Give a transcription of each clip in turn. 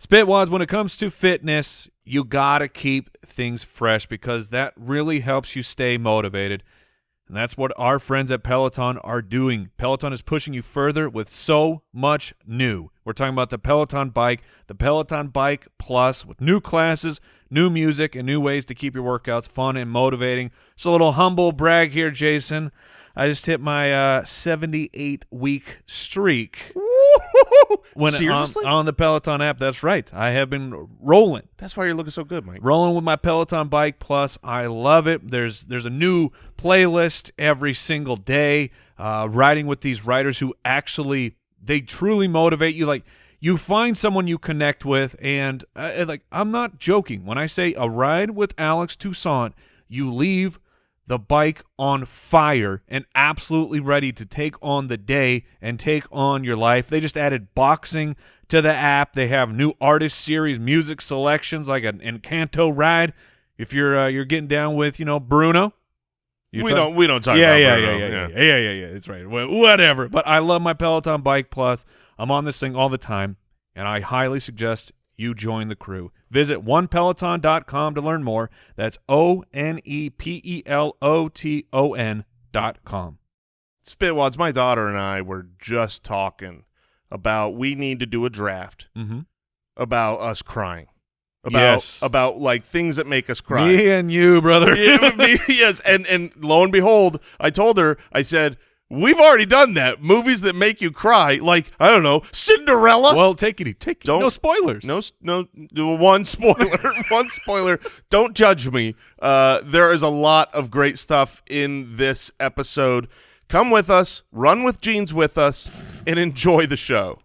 Spitwads, when it comes to fitness, you got to keep things fresh because that really helps you stay motivated. And that's what our friends at Peloton are doing. Peloton is pushing you further with so much new. We're talking about the Peloton Bike, the Peloton Bike Plus, with new classes, new music, and new ways to keep your workouts fun and motivating. So a little humble brag here, Jason. I just hit my 78-week streak. Seriously? On the Peloton app. That's right. I have been rolling. That's why you're looking so good, Mike. Rolling with my Peloton Bike Plus. I love it. There's a new playlist every single day. Riding with these riders who actually, they truly motivate you. Like, you find someone you connect with, and like, I'm not joking. When I say a ride with Alex Toussaint, you leave the bike on fire and absolutely ready to take on the day and take on your life. They just added boxing to the app. They have new artist series, music selections like an Encanto ride. If you're getting down with, Bruno. We don't talk about Bruno. Yeah. It's right. Whatever. But I love my Peloton Bike Plus. I'm on this thing all the time, and I highly suggest you join the crew. Visit onepeloton.com to learn more. That's ONEPELOTON.com. Spitwads, my daughter and I were just talking about we need to do a draft about us crying. About like things that make us cry. Me and you, brother. Yes, and lo and behold, I told her, I said, we've already done that. Movies that make you cry, like, I don't know, Cinderella. Well, take it. No spoilers. No, one spoiler. One spoiler. Don't judge me. There is a lot of great stuff in this episode. Come with us, run with jeans with us, and enjoy the show.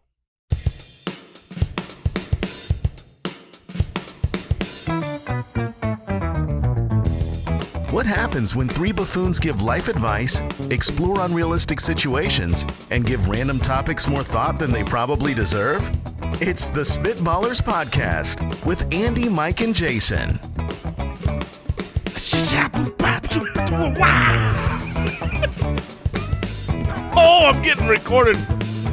What happens when three buffoons give life advice, explore unrealistic situations, and give random topics more thought than they probably deserve? It's the Spitballers Podcast with Andy, Mike, and Jason. Oh, I'm getting recorded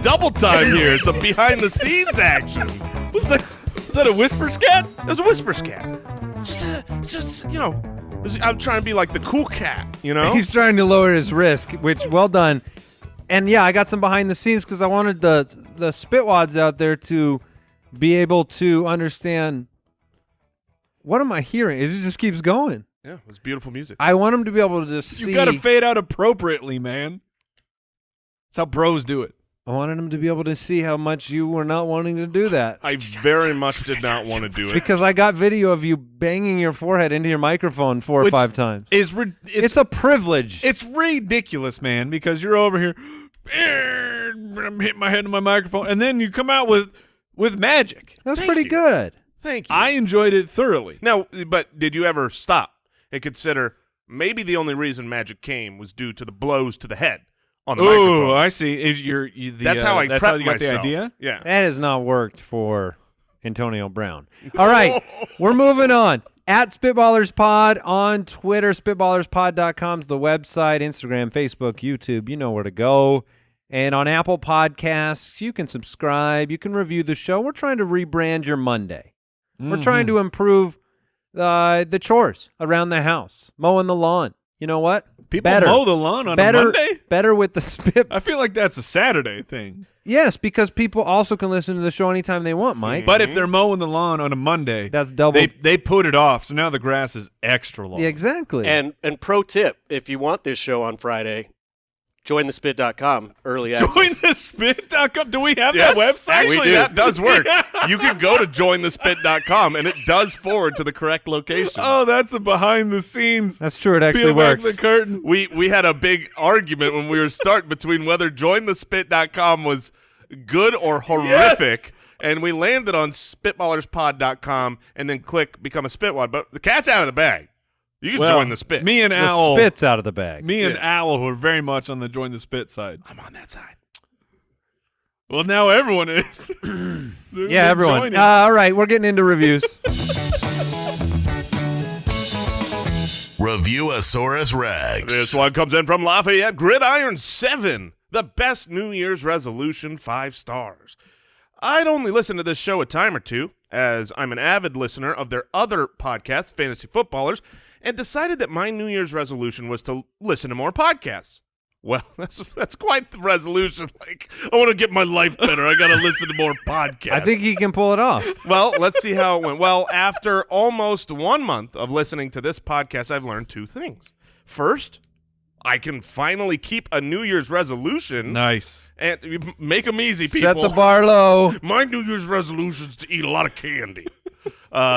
double time here. Some behind-the-scenes action. Was that a whisper scat? It was a whisper scat. Just I'm trying to be like the cool cat, He's trying to lower his risk, which, well done. And, yeah, I got some behind the scenes because I wanted the Spitwads out there to be able to understand, what am I hearing? It just keeps going. Yeah, it was beautiful music. I want them to be able to just see. You got to fade out appropriately, man. That's how bros do it. I wanted them to be able to see how much you were not wanting to do that. I very much did not want to do it. Because I got video of you banging your forehead into your microphone 4 or 5 times. It's a privilege. It's ridiculous, man, because you're over here, I'm hitting my head on my microphone, and then you come out with magic. That's pretty good. Thank you. I enjoyed it thoroughly. Now, but did you ever stop and consider maybe the only reason magic came was due to the blows to the head? On the microphone. Oh, I see. That's how I that's how prepped you got myself. the idea? Yeah. That has not worked for Antonio Brown. All right, we're moving on. At Spitballers Pod on Twitter, spitballerspod.com is the website, Instagram, Facebook, YouTube. You know where to go. And on Apple Podcasts, you can subscribe. You can review the show. We're trying to rebrand your Monday. We're trying to improve the chores around the house, mowing the lawn. You know what? People mow the lawn on a Monday? Better with the spit. I feel like that's a Saturday thing. Yes, because people also can listen to the show anytime they want, Mike. But if they're mowing the lawn on a Monday, that's double. They put it off, so now the grass is extra long. Yeah, exactly. And pro tip, if you want this show on Friday, jointhespit.com, early access. Jointhespit.com? Do we have that website? Actually, that does work. You can go to jointhespit.com, and it does forward to the correct location. Oh, that's a behind the scenes. That's true. It actually Peel works. back the curtain. We had a big argument when we were starting between whether jointhespit.com was good or horrific. Yes. And we landed on spitballerspod.com and then click become a Spitwad. But the cat's out of the bag. You can join the Spit. Me and Owl. The Spit's out of the bag. Me and Owl were very much on the join the Spit side. I'm on that side. Well, now everyone is. Yeah, everyone. All right, we're getting into reviews. Review-o-saurus Rex. This one comes in from Lafayette Gridiron 7. The best New Year's resolution, 5 stars. I'd only listen to this show a time or two. as I'm an avid listener of their other podcast, Fantasy Footballers, and decided that my New Year's resolution was to listen to more podcasts. Well, that's quite the resolution. Like, I want to get my life better. I got to listen to more podcasts. I think he can pull it off. Well, let's see how it went. Well, after almost 1 month of listening to this podcast, I've learned two things. First, I can finally keep a New Year's resolution. Nice. And make them easy, people. Set the bar low. My New Year's resolution is to eat a lot of candy.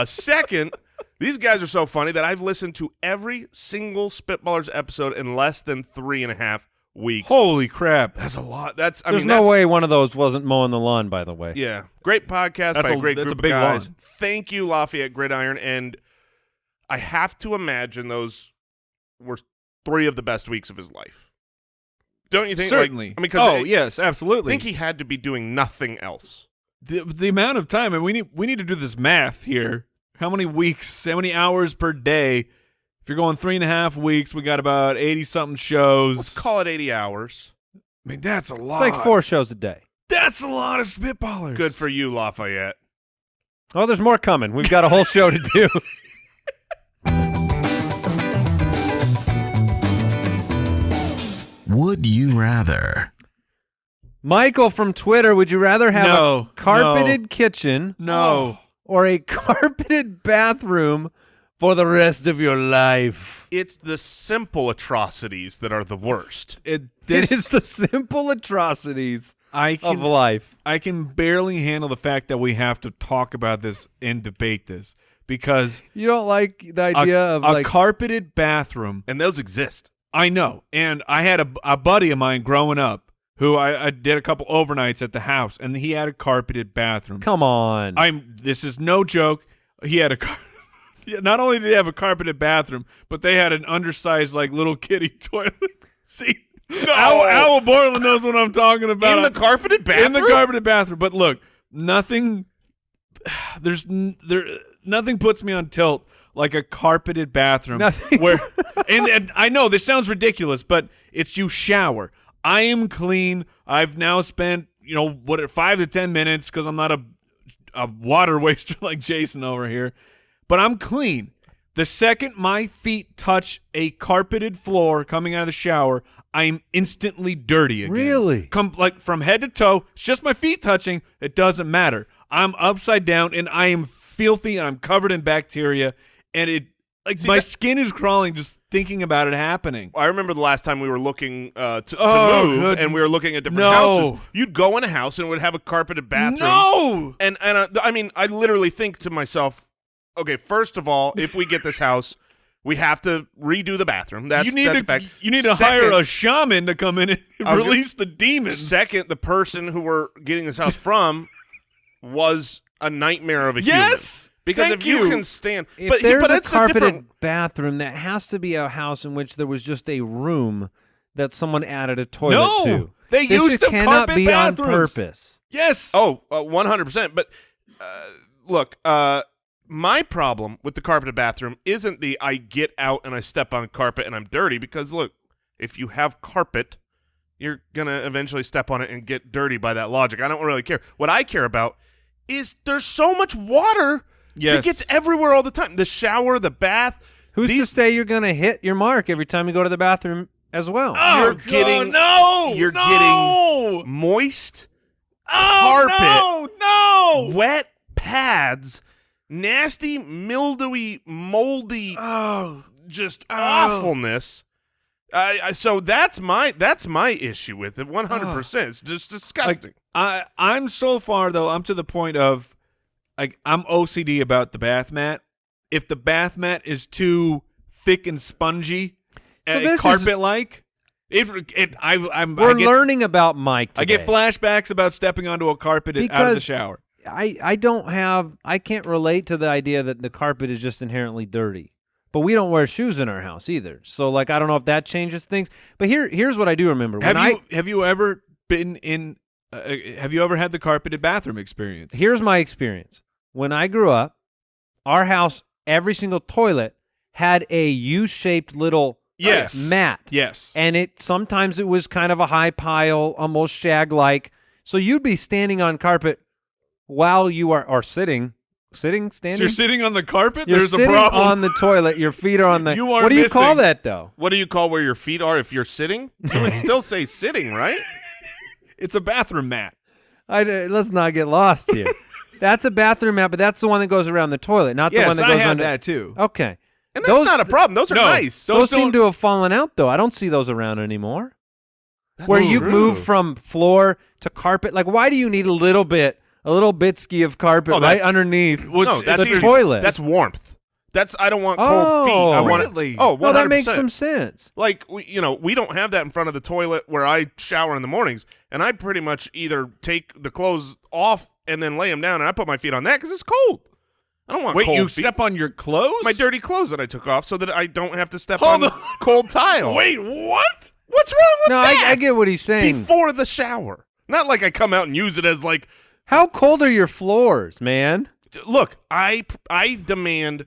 Second, these guys are so funny that I've listened to every single Spitballers episode in less than 3.5 weeks. Holy crap. That's a lot. There's no way one of those wasn't mowing the lawn, by the way. Yeah. Great podcast by a great group of big guys. lawn. Thank you, Lafayette Gridiron. And I have to imagine those were 3 of the best weeks of his life. Don't you think? Certainly. Yes, absolutely. I think he had to be doing nothing else. The amount of time, and we need to do this math here. How many weeks, how many hours per day? If you're going 3.5 weeks, we got about 80-something shows. Let's call it 80 hours. I mean, that's a lot. It's like 4 shows a day. That's a lot of Spitballers. Good for you, Lafayette. Oh, there's more coming. We've got a whole show to do. Would you rather? Michael from Twitter, would you rather have No, a carpeted kitchen No. or a carpeted bathroom for the rest of your life? It's the simple atrocities that are the worst. It is the simple atrocities of life. I can barely handle the fact that we have to talk about this and debate this because You don't like the idea of a carpeted bathroom. And those exist. I know. And I had a buddy of mine growing up who I did a couple overnights at the house, and he had a carpeted bathroom. Come on. This is no joke. He had not only did he have a carpeted bathroom, but they had an undersized, like, little kitty toilet. See? No. Owl Borland knows what I'm talking about. In the carpeted bathroom? In the carpeted bathroom. But look, nothing puts me on tilt like a carpeted bathroom. Nothing. Where, and I know this sounds ridiculous, but it's you shower. I am clean. I've now spent, 5 to 10 minutes because I'm not a water waster like Jason over here, but I'm clean. The second my feet touch a carpeted floor coming out of the shower, I'm instantly dirty again. Really? Like from head to toe. It's just my feet touching. It doesn't matter. I'm upside down and I am filthy and I'm covered in bacteria and my skin is crawling just thinking about it happening. I remember the last time we were looking to move, and we were looking at different houses. You'd go in a house and it would have a carpeted bathroom. No! And I mean, I literally think to myself, okay, first of all, if we get this house, we have to redo the bathroom. That's a fact. You need to hire a shaman to come in and release the demons. Second, the person who we're getting this house from was a nightmare of a human. Yes! Because Thank if you you. can stand, If there's a it's carpeted bathroom, that has to be a house in which there was just a room that someone added a toilet to. They This used just to cannot carpet be on bathrooms. purpose. Yes. 100%. But look, my problem with the carpeted bathroom isn't the I get out and I step on carpet and I'm dirty, because look, if you have carpet, you're going to eventually step on it and get dirty by that logic. I don't really care. What I care about is there's so much water that gets everywhere all the time. The shower, the bath. Who's to say you're going to hit your mark every time you go to the bathroom as well? You're getting moist carpet, wet pads, nasty, mildewy, moldy, just awfulness. So that's my issue with it. 100%. It's just disgusting. I'm so far though. I'm to the point of I'm OCD about the bath mat. If the bath mat is too thick and spongy, carpet-like, we're learning about Mike today. I get flashbacks about stepping onto a carpet out of the shower. I can't relate to the idea that the carpet is just inherently dirty. But we don't wear shoes in our house either. So I don't know if that changes things. But here's what I do remember. Have you ever been in have you ever had the carpeted bathroom experience? Here's my experience. When I grew up, our house, every single toilet had a U-shaped little mat. Yes. And sometimes it was kind of a high pile, almost shag-like. So you'd be standing on carpet while you are, or sitting Sitting, standing? So you're sitting on the carpet? You're There's sitting a problem. on the toilet. Your feet are on the. You are what do you call missing. that though? What do you call where your feet are if you're sitting? You would still say sitting, right? It's a bathroom mat. Let's not get lost here. That's a bathroom mat, but that's the one that goes around the toilet, not the one Yes, that I goes had under. that too. Okay. And that's not a problem. Those are No. nice. Those seem don't- to have fallen out though. I don't see those around anymore. That's Where you true. move from floor to carpet. Like, why do you need a little bitski of carpet Oh, that- right underneath No, that's the easy. toilet? That's warmth. I don't want cold feet. I want Really? Oh, 100%. well, that makes some sense. Like, we don't have that in front of the toilet where I shower in the mornings, and I pretty much either take the clothes off and then lay them down, and I put my feet on that because it's cold. I don't want Wait, cold you feet. step on your clothes? My dirty clothes that I took off so that I don't have to step Hold on on. cold tile. Wait, what? What's wrong with No, that? I get what he's saying. Before the shower. Not like I come out and use it as like, How cold are your floors, man? look, I demand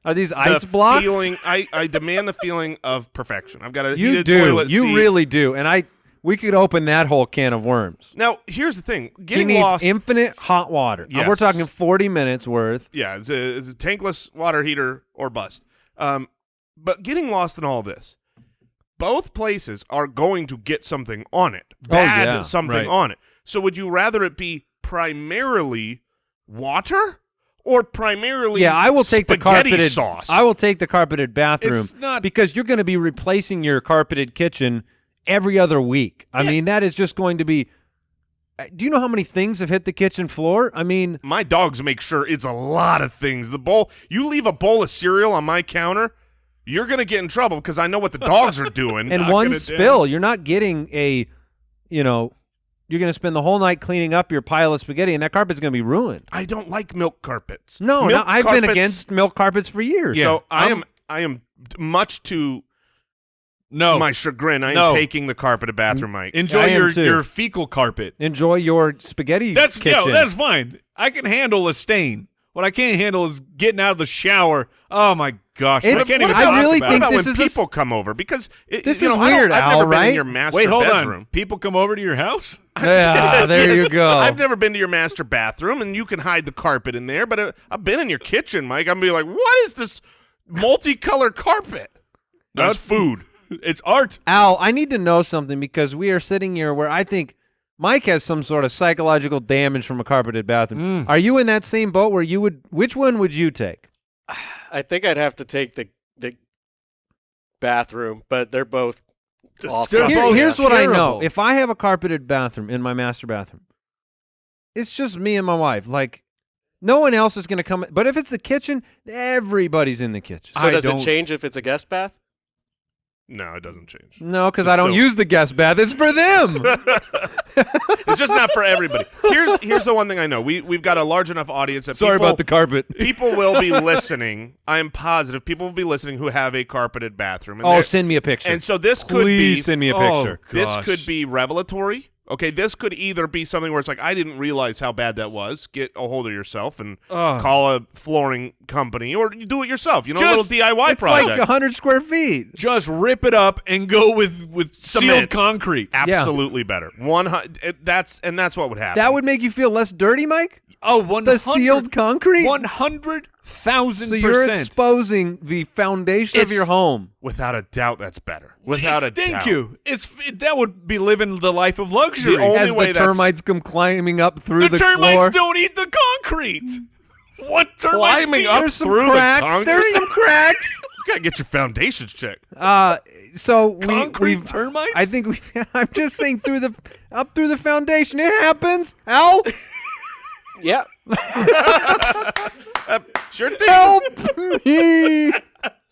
Are these the ice blocks? feeling, I demand the feeling of perfection. I've got a You heated do. toilet You seat. really do. And we could open that whole can of worms. Now, here's the thing. He Getting needs lost. infinite hot water. We're Yes. talking 40 minutes worth. Yeah, it's a tankless water heater or bust. But getting lost in all this, both places are going to get something on it. Bad yeah, something right. on it. So would you rather it be primarily water or primarily Yeah, I will take the spaghetti carpeted sauce? I will take the carpeted bathroom It's not- because you're going to be replacing your carpeted kitchen every other week. I mean, that is just going to be. Do you know how many things have hit the kitchen floor? I mean, My dogs make sure it's a lot of things. The bowl, you leave a bowl of cereal on my counter, you're going to get in trouble because I know what the dogs are doing. and Knocking one it spill, you're not getting you're going to spend the whole night cleaning up your pile of spaghetti, and that carpet's going to be ruined. I don't like milk carpets. No, Milk I've been carpets- against milk carpets for years. So I am much to No. my chagrin. I am No. taking the carpeted bathroom, Mike. Enjoy I am your, too. your fecal carpet. Enjoy your spaghetti That's kitchen. that's fine. I can handle a stain. What I can't handle is getting out of the shower. Oh my gosh! I It's- can't what even I talk really about What it. think about this when is a s- people come over? Because This you is know, I don't- weird, I've Al, never been right? in your master Wait, hold bedroom. on. People come over to your house? Yeah, there you go. I've never been to your master bathroom, and you can hide the carpet in there. But I've been in your kitchen, Mike. I'm be like, what is this multicolored carpet? No, it's food. It's art. Al, I need to know something because we are sitting here where I think Mike has some sort of psychological damage from a carpeted bathroom. Are you in that same boat where you would? Which one would you take? I think I'd have to take the bathroom, but they're both awful. They're both Here's what I know. terrible. If I have a carpeted bathroom in my master bathroom, it's just me and my wife. Like, no one else is going to come. But if it's the kitchen, everybody's in the kitchen. So I does don't- it change if it's a guest bath? No, it doesn't change. No, because It's I don't still- use the guest bath. It's for them. It's just not for everybody. Here's the one thing I know. We've got a large enough audience that Sorry people, about the carpet. people will be listening. I am positive people will be listening who have a carpeted bathroom. And Oh, they're- send me a picture. and so this could Please be send me a Oh, picture. this gosh. could be revelatory. Okay, this could either be something where it's like, I didn't realize how bad that was. Get a hold of yourself and Ugh. call a flooring company, or you do it yourself. You know, a Just- little DIY It's project. like 100 square feet. Just rip it up and go with sealed Cement. concrete. Absolutely better. That's what would happen. That would make you feel less dirty, Mike? Oh, 100, The sealed concrete? 100,000%. So you're exposing the foundation of It's- your home. without a doubt, that's better. Without a doubt. Thank you. That would be living the life of luxury. The only As way the that's- termites come climbing up through the the termites floor. don't eat the concrete. What termites Climbing do up There's some through cracks. the concrete. There's some cracks. You gotta get your foundations checked. So Concrete we've termites? I think we. I'm just saying up through the foundation. It happens. Al, Yeah. Sure thing. help me!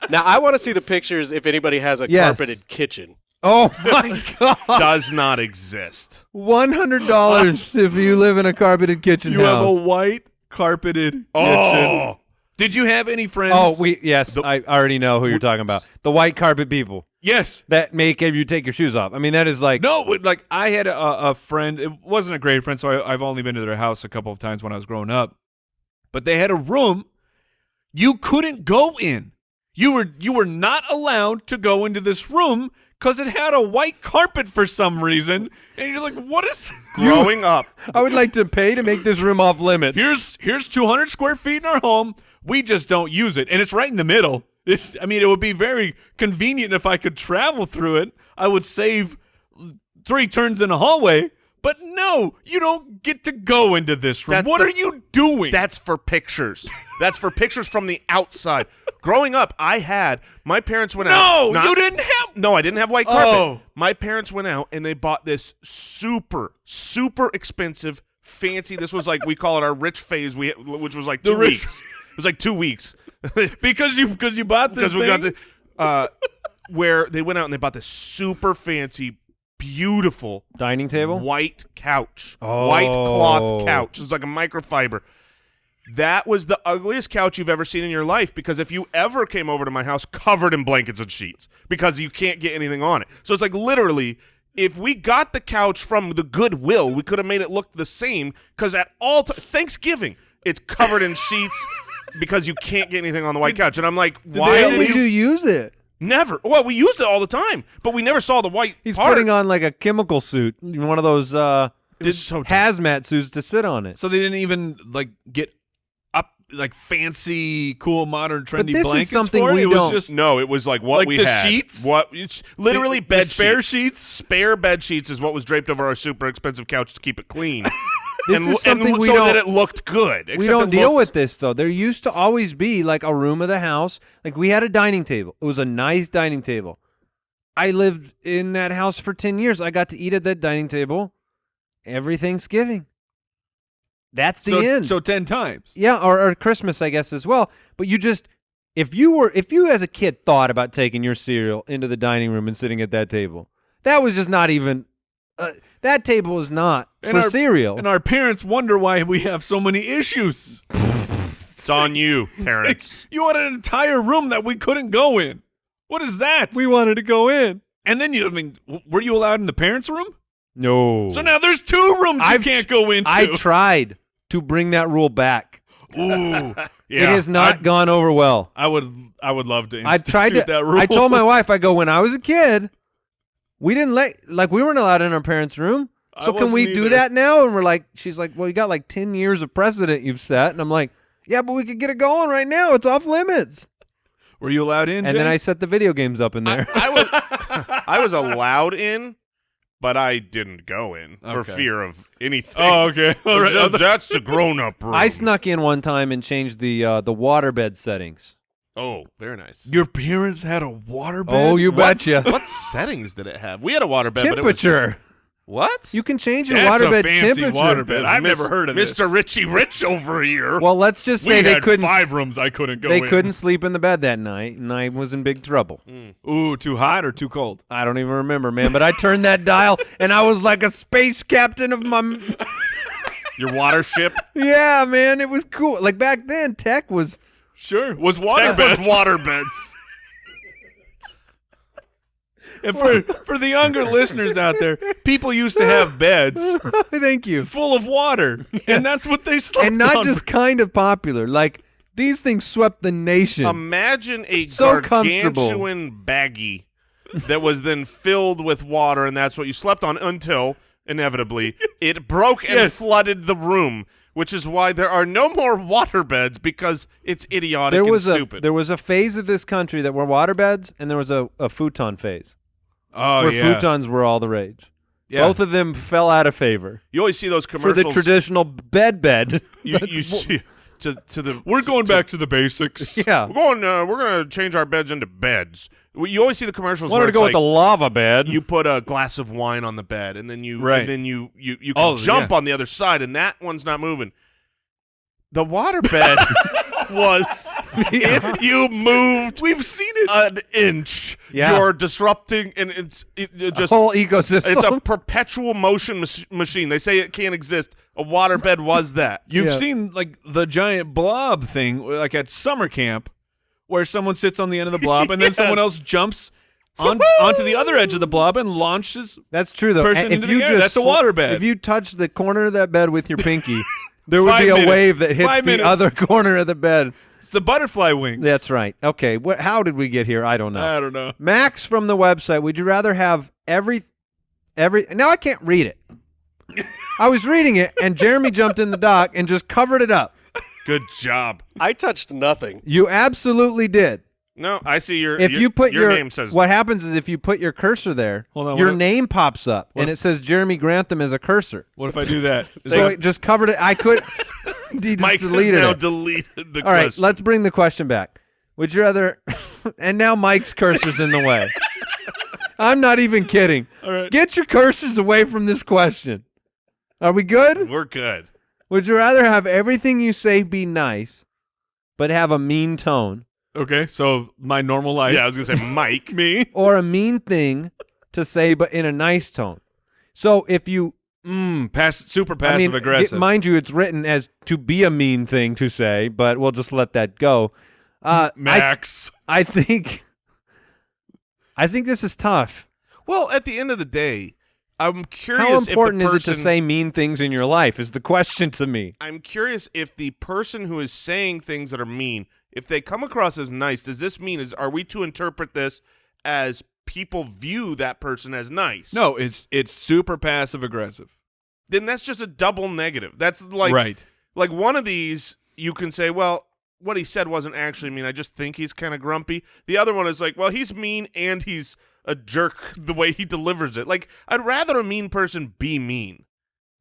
Now I want to see the pictures if anybody has a Yes. carpeted kitchen. Oh my God! Does not exist. $100 if you live in a carpeted kitchen You have house. a white carpeted kitchen. Oh, Did you have any friends? Oh, yes, I already know who you're talking about. The white carpet people Yes. that make you take your shoes off. I mean, that is like No, like I had a friend. It wasn't a great friend, so I've only been to their house a couple of times when I was growing up. But they had a room you couldn't go in. You were not allowed to go into this room because it had a white carpet for some reason. And you're like, what is Growing up, I would like to pay to make this room off limits. Here's 200 square feet in our home. We just don't use it. And it's right in the middle. It would be very convenient if I could travel through it. I would save 3 turns in a hallway. But no, you don't get to go into this room. What are you doing? That's for pictures. That's for pictures from the outside. Growing up, my parents went out. No, you didn't have. No, I didn't have white carpet. Oh. My parents went out and they bought this super, super expensive, fancy. This was like, we call it our rich phase, which was like 2 weeks. It was like 2 weeks. because you bought this Because we got the, where they went out and they bought this super fancy, beautiful Dining table? white couch, white cloth couch. It was like a microfiber. That was the ugliest couch you've ever seen in your life, because if you ever came over to my house covered in blankets and sheets, because you can't get anything on it. So it's like literally, if we got the couch from the Goodwill, we could have made it look the same, because at all Thanksgiving, it's covered in sheets because you can't get anything on the white couch. And I'm like, why When did you use it? Never. Well, we used it all the time, but we never saw the white He's part. putting on like a chemical suit, one of those It was so dumb. hazmat suits to sit on it. So they didn't even like get up like fancy, cool, modern, trendy this is blankets something for it. we It was don't- just No, it was like what Like we the had. sheets? It's literally the bed spare sheets. sheets. Spare bed sheets is what was draped over our super expensive couch to keep it clean. This is something we so don't. that it looked good. We except don't it deal looked- with this though. There used to always be like a room of the house. Like we had a dining table. It was a nice dining table. I lived in that house for 10 years. I got to eat at that dining table every Thanksgiving. That's the end. So 10 times. Yeah, or Christmas, I guess, as well. But you just, if you as a kid thought about taking your cereal into the dining room and sitting at that table, that was just not even, that table is not for cereal. And our parents wonder why we have so many issues. It's on you, parents. You had an entire room that we couldn't go in. What is that? We wanted to go in. And then were you allowed in the parents' room? No. So now there's 2 rooms you can't go into. I tried to bring that rule back. Ooh, yeah. It has not gone over well. I would love to. I tried to. that rule. I told my wife, I go, when I was a kid, we weren't allowed in our parents' room. So can we do that now? And she's like, well, you got like 10 years of precedent you've set. And I'm like, yeah, but we could get it going right now. It's off limits. Were you allowed in? And then I set the video games up in there. I was allowed in, but I didn't go in for Okay. fear of anything. Oh, okay. All right. That's the grown-up room. I snuck in one time and changed the waterbed settings. Oh, very nice. Your parents had a waterbed? Oh, you betcha. What settings did it have? We had a waterbed, but it Temperature. was what? You can change your That's a waterbed fancy temperature. waterbed. I've never heard of this. Mr. Richie Rich over here. Well, let's just say we they had couldn't. 5 rooms I couldn't go They in. couldn't sleep in the bed that night, and I was in big trouble. Ooh, too hot or too cold? I don't even remember, man. But I turned that dial, and I was like a space captain of my. Your water ship. Yeah, man, it was cool. Like back then, tech was. Sure. Was That was waterbeds. waterbeds. And for the younger listeners out there, people used to have beds Thank you. full of water, and that's what they slept And not on. just kind of popular. Like these things swept the nation. Imagine a So gargantuan baggie that was then filled with water, and that's what you slept on until, inevitably, it broke and flooded the room, which is why there are no more waterbeds, because it's idiotic and stupid. There was a phase of this country that were waterbeds, and there was a futon phase Oh, where yeah. futons were all the rage. Yeah. Both of them fell out of favor You always see those for commercials. the traditional bed. You see to the. We're going back to the basics. Yeah. We're gonna change our beds into beds. You always see the commercials Wanted where to it's go like with the lava bed. you put a glass of wine on the bed, and then you can Oh, jump yeah. on the other side, and that one's not moving. The waterbed was if you moved. We've seen it. An inch. Yeah. You're disrupting, and it just whole ecosystem. It's a perpetual motion machine. They say it can't exist. A waterbed was that. You've Yeah. seen like the giant blob thing, like at summer camp, where someone sits on the end of the blob and then Yes. someone else jumps onto the other edge of the blob and launches. That's true, though. person And into the air. That's a waterbed. If you touch the corner of that bed with your pinky, there would 5 be a minutes. wave that hits 5 the minutes. other corner of the bed. It's the butterfly wings. That's right. Okay, how did we get here? I don't know. I don't know. Max from the website, would you rather have every now I can't read it. I was reading it, and Jeremy jumped in the dock and just covered it up. Good job. I touched nothing. You absolutely did. No, I see your If you put your name says what happens is if you put your cursor there, Hold on, your what- name pops up, and if- it says Jeremy Grantham as a cursor. What if I do that? So it just covered it. I could he just Mike has deleted now it. deleted the All right, question. let's bring the question back. Would you rather and now Mike's cursor's in the way. I'm not even kidding. All right. Get your cursors away from this question. Are we good? We're good. Would you rather have everything you say be nice, but have a mean tone, Okay, so my normal life. Yeah, I was gonna say Mike. Me. or a mean thing to say but in a nice tone? So if you, Super passive aggressive. mind you, it's written as to be a mean thing to say, but we'll just let that go. Max. I think this is tough. Well, at the end of the day, I'm curious. How important if the is it to person, say mean things in your life? Is the question to me. I'm curious if the person who is saying things that are mean, if they come across as nice, does this mean are we to interpret this as people view that person as nice? No, it's super passive aggressive. Then that's just a double negative. That's like Right. Like one of these, you can say, well, what he said wasn't actually mean. I just think he's kind of grumpy. The other one is like, well, he's mean and he's a jerk the way he delivers it. Like, I'd rather a mean person be mean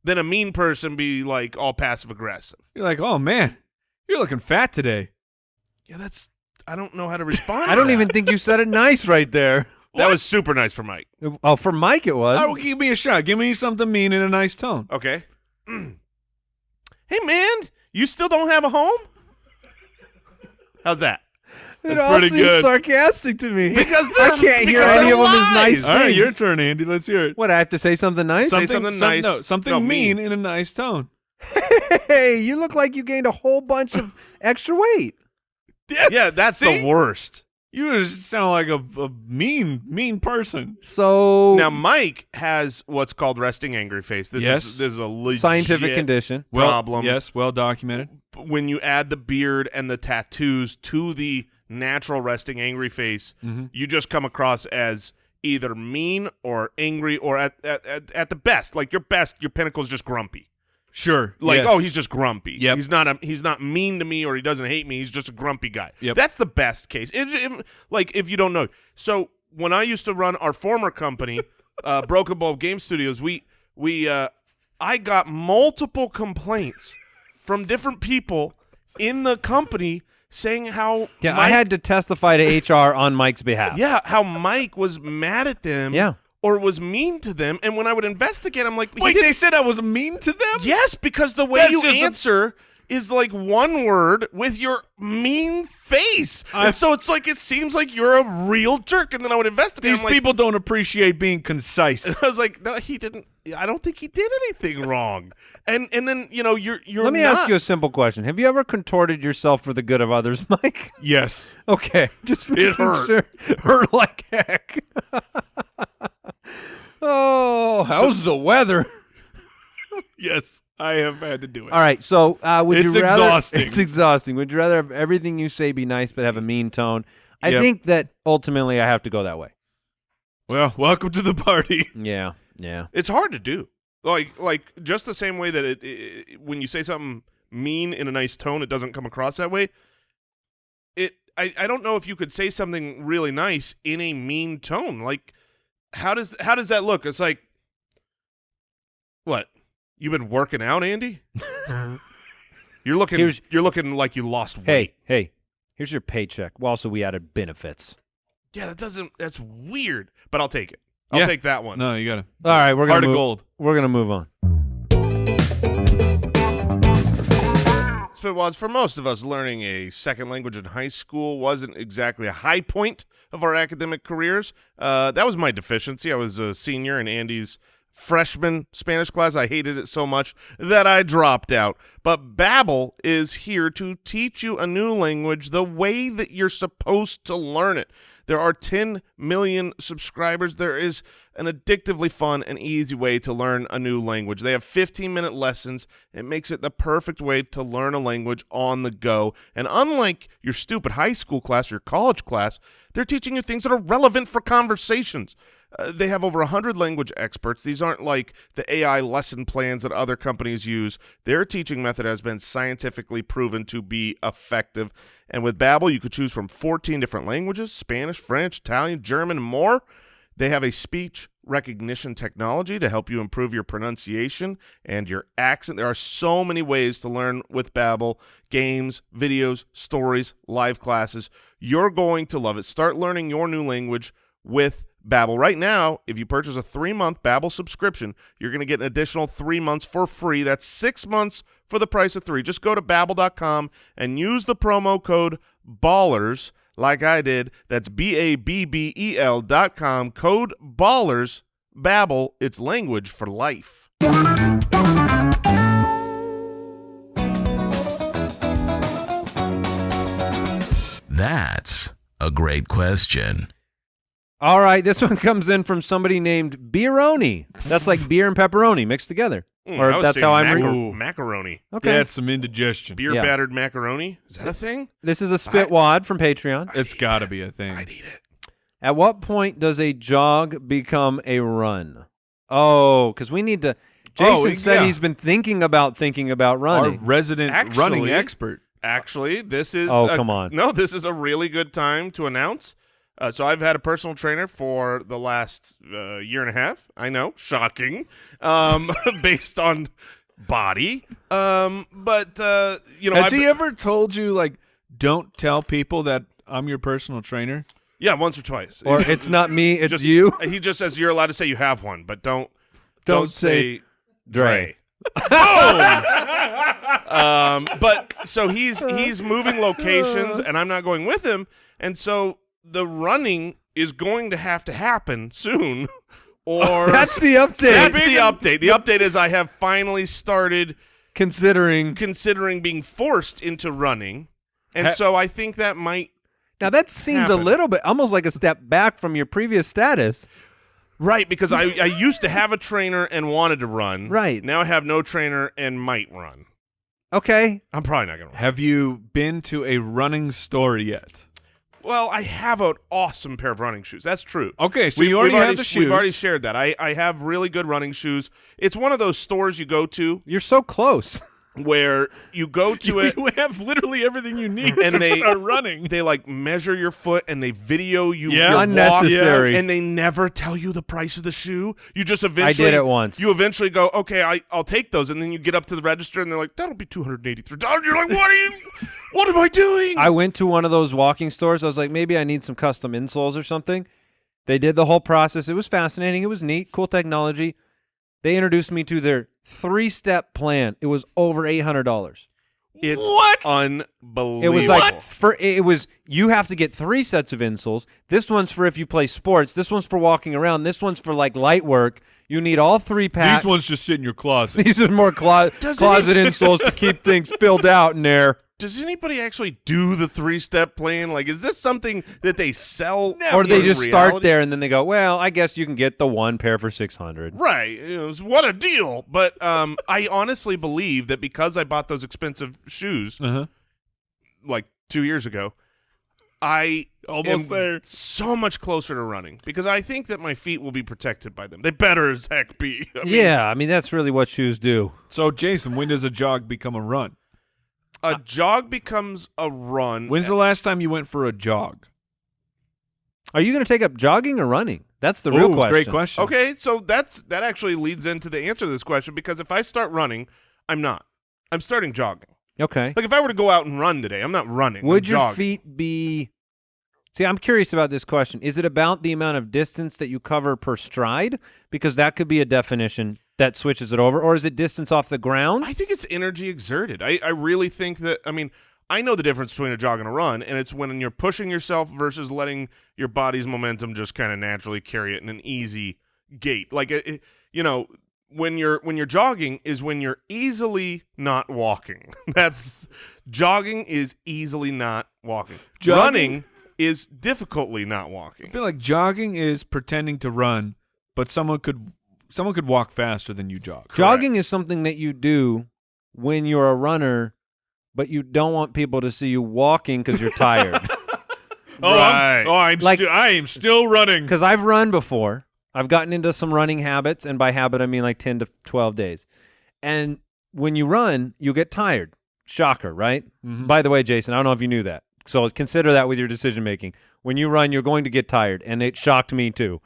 than a mean person be like all passive aggressive. You're like, oh man, you're looking fat today. Yeah, I don't know how to respond. I to don't that. even think you said it nice right there. That was super nice for Mike. Oh, for Mike it was. All right, give me a shot. Give me something mean in a nice tone. Okay. Hey man, you still don't have a home? How's that? It That's all pretty seems good. sarcastic to me. Because I can't hear because any they're of them as lies. nice All right, things. your turn, Andy. Let's hear it. What, I have to say something nice? Say something nice. No, something No, mean mean. in a nice tone. Hey, you look like you gained a whole bunch of extra weight. Yeah, that's See? the worst. You just sound like a mean person. So, Now Mike has what's called resting angry face. This Yes. is a legit scientific condition. problem. Yes, well documented. When you add the beard and the tattoos to the natural resting angry face, you just come across as either mean or angry, or at the best, like your pinnacle is just grumpy. Sure. Like, yes. oh, he's just grumpy. Yep. He's not mean to me, or he doesn't hate me. He's just a grumpy guy. Yep. That's the best case. Like, if you don't know. So when I used to run our former company, Broken Bulb Game Studios, I got multiple complaints from different people in the company saying how Yeah, Mike, I had to testify to HR on Mike's behalf. how Mike was mad at them, Yeah. or was mean to them, and when I would investigate, I'm like, he Wait, didn't- they said I was mean to them? yes, because the way That's you just a- answer is like one word with your mean face, and so it's like it seems like you're a real jerk. And then I would investigate. These I'm like, people don't appreciate being concise. I was like, no, he didn't. I don't think he did anything wrong. And then you're. Let me ask you a simple question. Have you ever contorted yourself for the good of others, Mike? Yes. Okay. Just making hurt. Sure. Hurt like heck. Oh, how's the weather? Yes, I have had to do it. All right, so would It's you rather? exhausting. It's exhausting. Would you rather have everything you say be nice but have a mean tone? I Yep. think that ultimately I have to go that way. Well, welcome to the party. Yeah. It's hard to do. Like just the same way that it when you say something mean in a nice tone, it doesn't come across that way. I don't know if you could say something really nice in a mean tone. Like, how does that look? It's like, what? You've been working out, Andy? You're looking like you lost weight. Hey, here's your paycheck. Well, also, we added benefits. Yeah, that's weird, but I'll take it. I'll Yeah. take that one. No, you got to. All right, we're Heart gonna of move. gold. We're gonna move on. Spitballs, for most of us, learning a second language in high school wasn't exactly a high point of our academic careers. That was my deficiency. I was a senior in Andy's freshman Spanish class. I hated it so much that I dropped out. But Babbel is here to teach you a new language the way that you're supposed to learn it. There are 10 million subscribers. There is an addictively fun and easy way to learn a new language. They have 15-minute lessons. It makes it the perfect way to learn a language on the go. And unlike your stupid high school class or your college class, they're teaching you things that are relevant for conversations. They have over 100 language experts. These aren't like the AI lesson plans that other companies use. Their teaching method has been scientifically proven to be effective. And with Babbel, you could choose from 14 different languages: Spanish, French, Italian, German, and more. They have a speech recognition technology to help you improve your pronunciation and your accent. There are so many ways to learn with Babbel: games, videos, stories, live classes. You're going to love it. Start learning your new language with Babbel. Right now, if you purchase a 3-month Babbel subscription, you're going to get an additional 3 months for free. That's 6 months for the price of 3. Just go to Babbel.com and use the promo code BALLERS like I did. That's BABBEL.com, code BALLERS. Babbel, it's language for life. That's a great question. All right, this one comes in from somebody named Beeroni. That's like beer and pepperoni mixed together. Or I was that's saying how I'm macaroni. Okay. That's some indigestion. Beer battered macaroni. Is that a thing? This is a spit wad from Patreon. It's got to be a thing. I'd eat it. At what point does a jog become a run? Oh, because we need to. Jason said he's been thinking about Our running. resident running expert. Actually, this is come on. No, this is a really good time to announce. So I've had a personal trainer for the last year and a half. I know, shocking, based on body. But Has he ever told you, like, don't tell people that I'm your personal trainer? Yeah, once or twice. Or it's not me, it's just, you. He just says you're allowed to say you have one, but don't say Dre. Boom! But so he's moving locations, and I'm not going with him, and so the running is going to have to happen soon. Or that's the update. That's the update. The update is I have finally started considering being forced into running, and so I think that might. Now that seems a little bit almost like a step back from your previous status. Right, because I used to have a trainer and wanted to run. Right. Now I have no trainer and might run. Okay. I'm probably not going to run. Have you been to a running store yet? Well, I have an awesome pair of running shoes. That's true. Okay, so you already have the shoes. We've already shared that. I have really good running shoes. It's one of those stores you go to. You're so close. Where you go to it. You have literally everything you need and to start running. They like measure your foot and they video you. Yeah, your unnecessary. walk, and they never tell you the price of the shoe. You just eventually. I did it once. You eventually go, okay, I'll take those, and then you get up to the register and they're like, that'll be $283. You're like, what am I doing? I went to one of those walking stores. I was like, maybe I need some custom insoles or something. They did the whole process. It was fascinating. It was neat, cool technology. They introduced me to their 3-step plan. It was over $800. It's what? Unbelievable. It was like you have to get 3 sets of insoles. This one's for if you play sports. This one's for walking around. This one's for like light work. You need all 3 packs. These ones just sit in your closet. These are more closet insoles to keep things filled out in there. Does anybody actually do the 3-step plan? Like, is this something that they sell? Or they just reality? start there and then they go, well, I guess you can get the 1 pair for $600. Right. What a deal. But I honestly believe that because I bought those expensive shoes like 2 years ago, I Almost am there. so much closer to running because I think that my feet will be protected by them. They better as heck be. I mean, that's really what shoes do. So, Jason, when does a jog become a run? A jog becomes a run. When's the last time you went for a jog? Are you going to take up jogging or running? That's the real question. Great question. Okay, so that actually leads into the answer to this question because if I start running, I'm not. I'm starting jogging. Okay. Like if I were to go out and run today, I'm not running. Would I'm your jogging. feet be – see, I'm curious about this question. Is it about the amount of distance that you cover per stride? Because that could be a definition that switches it over. Or is it distance off the ground? I think it's energy exerted. I really think that – I mean, I know the difference between a jog and a run, and it's when you're pushing yourself versus letting your body's momentum just kind of naturally carry it in an easy gait. Like when you're jogging is when you're easily not walking. That's jogging is easily not walking. Running is difficultly not walking. I feel like jogging is pretending to run, but someone could walk faster than you jog. Jogging is something that you do when you're a runner, but you don't want people to see you walking because you're tired. Right. I am still running. Because I've run before. I've gotten into some running habits, and by habit I mean like 10 to 12 days. And when you run, you get tired. Shocker, right? Mm-hmm. By the way, Jason, I don't know if you knew that. So consider that with your decision making. When you run, you're going to get tired, and it shocked me too.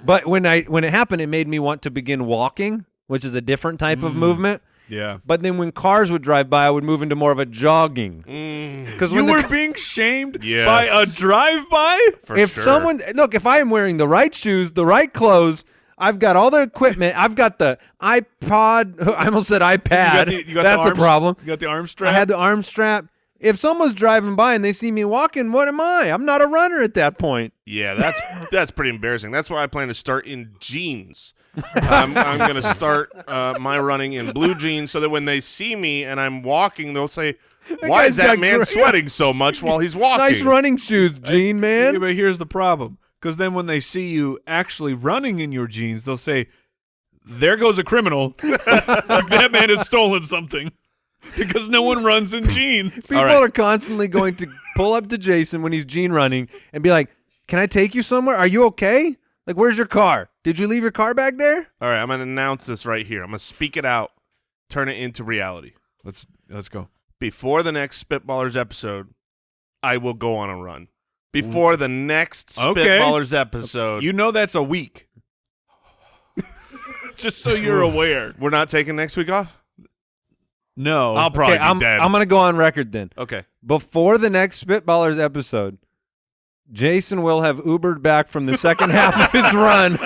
But when it happened, it made me want to begin walking, which is a different type of movement. Yeah. But then when cars would drive by, I would move into more of a jogging. Because You were being shamed Yes. by a drive-by? If I am wearing the right shoes, the right clothes, I've got all the equipment. I've got the iPod. I almost said iPad. You got That's the a problem. You got the arm strap? I had the arm strap. If someone's driving by and they see me walking, what am I? I'm not a runner at that point. Yeah, that's pretty embarrassing. That's why I plan to start in jeans. I'm going to start my running in blue jeans so that when they see me and I'm walking, they'll say, "Why is that man sweating so much while he's walking?" Nice running shoes, Gene, man. Yeah, but here's the problem. Because then when they see you actually running in your jeans, they'll say, "There goes a criminal." Like that man has stolen something. Because no one runs in jeans. People are constantly going to pull up to Jason when he's jean running and be like, "Can I take you somewhere? Are you okay? Like, where's your car? Did you leave your car back there?" All right, I'm going to announce this right here. I'm going to speak it out, turn it into reality. Let's go. Before the next Spitballers episode, I will go on a run. Before the next Spitballers episode. You know that's a week. Just so you're aware. We're not taking next week off? No. I'll probably I'm be dead. going to go on record then. Okay. Before the next Spitballers episode, Jason will have Ubered back from the second half of his run.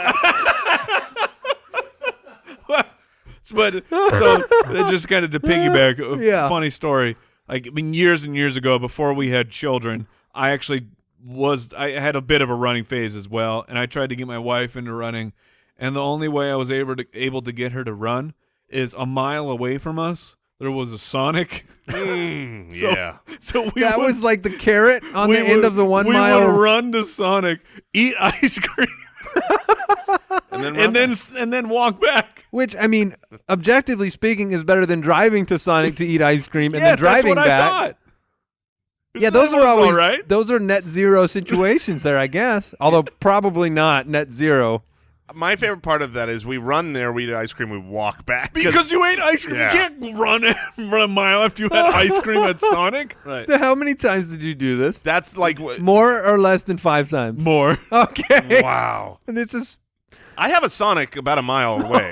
But so just kind of to piggyback, a funny story. Like, I mean, years and years ago, before we had children, I had a bit of a running phase as well, and I tried to get my wife into running, and the only way I was able to get her to run is a mile away from us. There was a Sonic. Yeah. So That was like the carrot on the end of the 1 mile. We would run to Sonic, eat ice cream, and then walk back. Which, I mean, objectively speaking, is better than driving to Sonic to eat ice cream and then driving that's what back. I thought. Yeah, those are always all right. Those are net zero situations there, I guess. Although probably not net zero. My favorite part of that is we run there, we eat ice cream, we walk back. Because you ate ice cream. Yeah. You can't run a mile after you had ice cream at Sonic. Right. How many times did you do this? That's like More or less than 5 times? More. Okay. wow. And this is I have a Sonic about a mile away.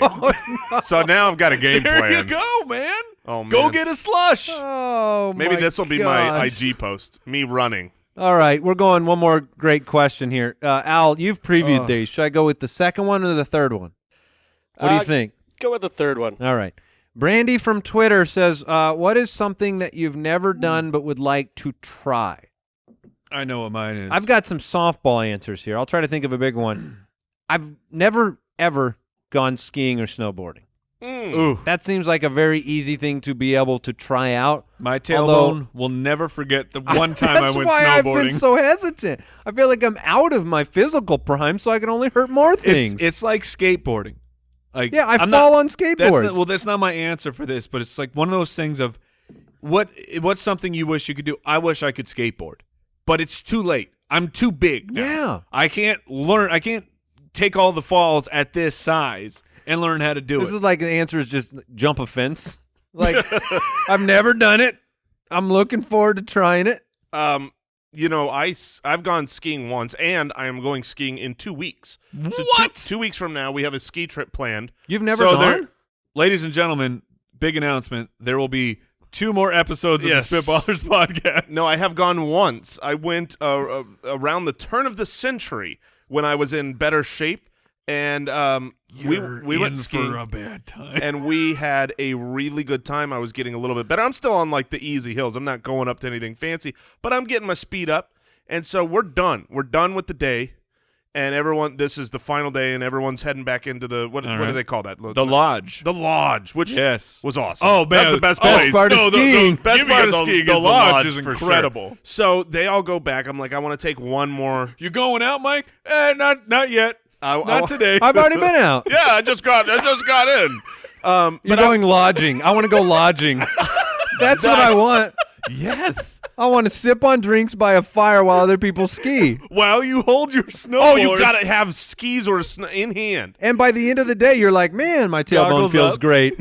So now I've got a game There plan. you go, man. Oh, man. Go get a slush. Maybe this will be my IG post. Me running. All right, we're going one more great question here. Al, you've previewed these. Should I go with the second one or the third one? What do you think? Go with the third one. All right. Brandy from Twitter says, what is something that you've never done but would like to try? I know what mine is. I've got some softball answers here. I'll try to think of a big one. I've never, ever gone skiing or snowboarding. Ooh. That seems like a very easy thing to be able to try out. My tailbone will never forget the one time I went That's why I've been snowboarding. so hesitant. I feel like I'm out of my physical prime, so I can only hurt more things. It's like skateboarding. Like, yeah, I I'm fall not- on skateboards. That's not my answer for this, but it's like one of those things of what's something you wish you could do? I wish I could skateboard, but it's too late. I'm too big now. Yeah. I can't learn. I can't take all the falls at this size and learn how to do This it. is like the answer is just jump a fence. Like, I've never done it. I'm looking forward to trying it. You know, I've gone skiing once, and I am going skiing in 2 weeks. So What? 2 weeks from now, we have a ski trip planned. You've never So gone? ladies and gentlemen, big announcement. There will be 2 more episodes of Yes. the Spitballers podcast. No, I have gone once. I went around the turn of the century when I was in better shape, and we went skiing for a bad time. and we had a really good time. I was getting a little bit better. I'm still on like the easy hills. I'm not going up to anything fancy, but I'm getting my speed up. And so we're done. We're done with the day. and this is the final day, and everyone's heading back into the what do they call that? The lodge. The lodge, which was awesome. Oh man, that's the best place. part of skiing. Best part of skiing is the lodge is for incredible. Sure. So they all go back. I'm like, I want to take one more. You going out, Mike? Not yet. Not today. I've already been out. Yeah, I just got in. You're going lodging. I want to go lodging. That's what I want. Yes. I want to sip on drinks by a fire while other people ski. While you hold your snowboard. Oh, you got to have skis or in hand. And by the end of the day, you're like, man, my tailbone Goggles feels up. great.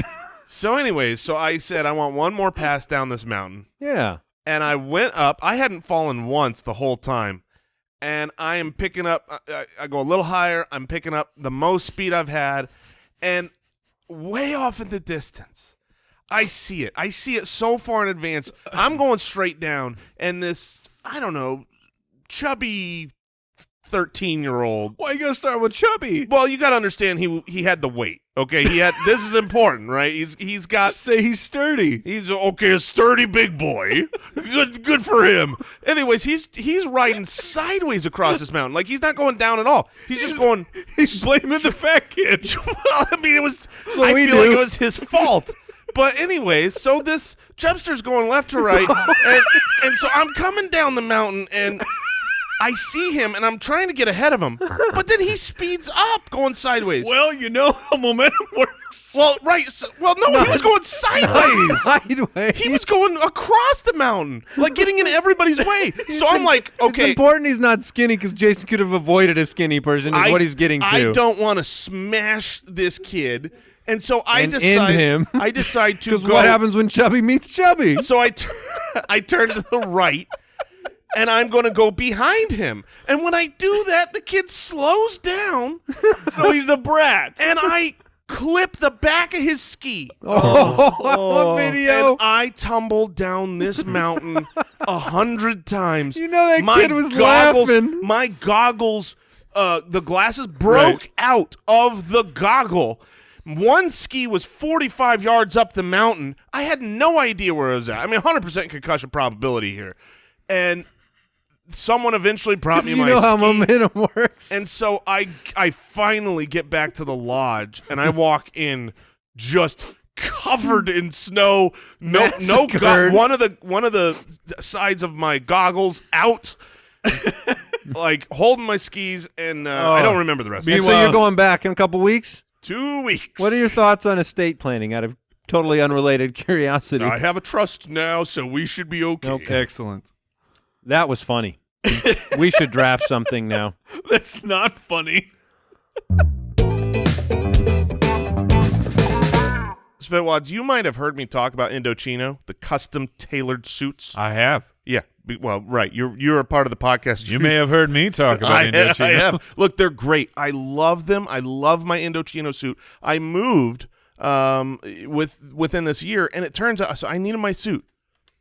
So anyways, I said I want one more pass down this mountain. Yeah. And I went up. I hadn't fallen once the whole time. And I am picking up. I go a little higher. I'm picking up the most speed I've had. And way off in the distance, I see it. I see it so far in advance. I'm going straight down, and this, I don't know, chubby 13-year-old. Why you gotta start with chubby? Well, you got to understand he had the weight. Okay, this is important, right? He's got. Just say he's sturdy. He's a sturdy big boy. Good for him. Anyways, he's riding sideways across this mountain. Like, he's not going down at all. He's just going. He's blaming the fat kid. Well, I mean, I feel like it was his fault. But anyways, so this Chubster's going left to right, and so I'm coming down the mountain, and I see him, and I'm trying to get ahead of him, but then he speeds up, going sideways. Well, you know how momentum works. Well, right. No, he was going sideways. Sideways. He was going across the mountain, like getting in everybody's way. So I'm like, okay. It's important he's not skinny because Jason could have avoided a skinny person is what he's getting to. I don't want to smash this kid. And so I decide to go. Because what happens when Chubby meets Chubby? So I turn to the right, and I'm going to go behind him. And when I do that, the kid slows down. So he's a brat. And I clip the back of his ski. Video. And I tumbled down this mountain 100 times. You know that kid was laughing. My goggles, the glasses broke out of the goggle. One ski was 45 yards up the mountain. I had no idea where I was at. I mean, 100% concussion probability here. And someone eventually brought me my ski. You know how momentum works. And so I finally get back to the lodge, and I walk in just covered in snow. One of the sides of my goggles out. Like holding my skis, and I don't remember the rest of it. So you're going back in a couple weeks? 2 weeks. What are your thoughts on estate planning out of totally unrelated curiosity? I have a trust now, so we should be okay. Excellent. That was funny. We should draft something now. That's not funny. Spitwads, you might have heard me talk about Indochino, the custom tailored suits. I have. Yeah. Well, right. You're a part of the podcast. You may have heard me talk about Indochino. I have. Look, they're great. I love them. I love my Indochino suit. I moved within this year, and it turns out so I needed my suit.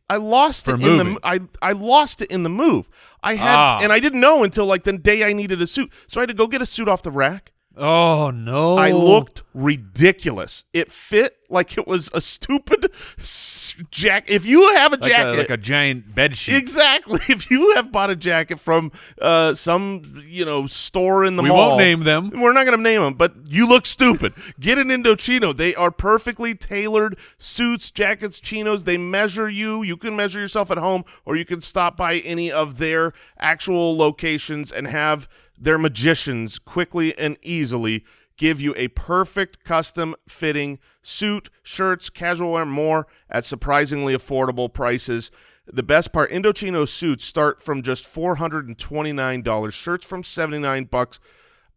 I lost it in the I lost it in the move. And I didn't know until like the day I needed a suit. So I had to go get a suit off the rack. Oh no. I looked ridiculous. It fit like it was a stupid jacket. If you have a jacket, like a giant bed sheet. Exactly. If you have bought a jacket from some store in the mall, we won't name them. We're not going to name them, but you look stupid. Get an Indochino. They are perfectly tailored suits, jackets, chinos. They measure you. You can measure yourself at home, or you can stop by any of their actual locations and have their magicians quickly and easily give you a perfect custom fitting suit, shirts, casual wear, more at surprisingly affordable prices. The best part, Indochino suits start from just $429, shirts from $79.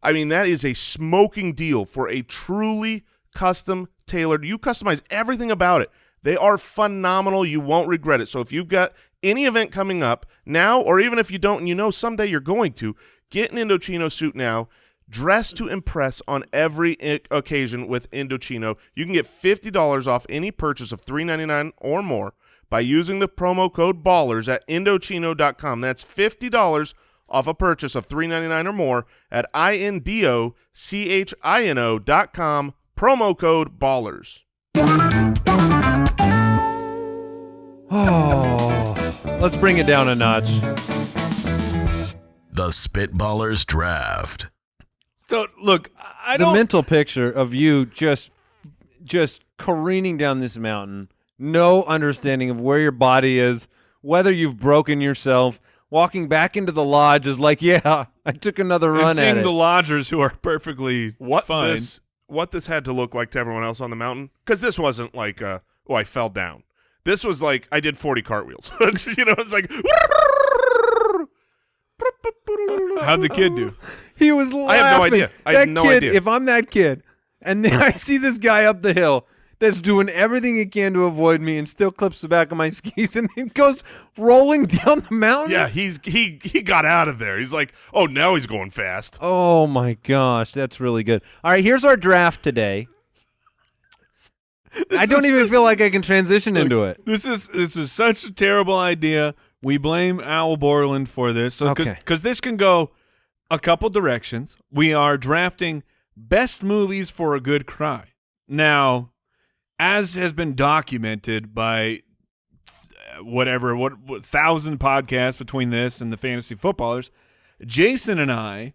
I mean, that is a smoking deal for a truly custom tailored. You customize everything about it. They are phenomenal. You won't regret it. So if you've got any event coming up now, or even if you don't and you know someday you're going to, get an Indochino suit now. Dress to impress on every occasion with Indochino. You can get $50 off any purchase of $3.99 or more by using the promo code BALLERS at Indochino.com. That's $50 off a purchase of $3.99 or more at INDOCHINO.com. Promo code BALLERS. Oh, let's bring it down a notch. The Spitballers Draft. So look, I The don't. mental picture of you just careening down this mountain, no understanding of where your body is, whether you've broken yourself, walking back into the lodge is like, yeah, I took another and run seeing at it. the lodgers who are perfectly fine. What this had to look like to everyone else on the mountain, because this wasn't like, I fell down. This was like I did 40 cartwheels. It's like. How'd the kid do? He was laughing. I have no idea. I have no idea. If I'm that kid, and then I see this guy up the hill that's doing everything he can to avoid me and still clips the back of my skis and then goes rolling down the mountain. Yeah, he got out of there. He's like, oh, now he's going fast. Oh, my gosh. That's really good. All right, here's our draft today. I don't even feel like I can transition into it. This is such a terrible idea. We blame Owl Borland for this. So, Okay. Because this can go a couple directions. We are drafting best movies for a good cry. Now, as has been documented by what 1,000 podcasts between this and the Fantasy Footballers, Jason and I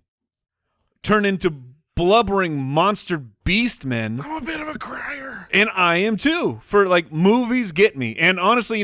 turn into blubbering monster beast men. I'm a bit of a crier. And I am too, for like movies get me. And honestly,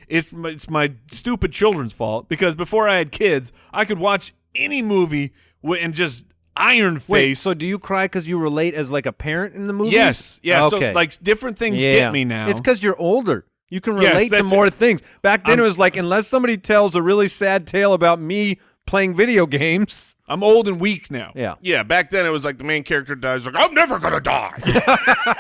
it's my stupid children's fault, because before I had kids, I could watch any movie and just iron face. Wait, so do you cry because you relate as like a parent in the movies? Yes. Yeah. Okay. So like different things get me now. It's because you're older. You can Yes, relate to that's more it. things. Back then it was like, unless somebody tells a really sad tale about me playing video games. I'm old and weak now. Yeah. Yeah, back then it was like the main character dies. Like, I'm never going to die.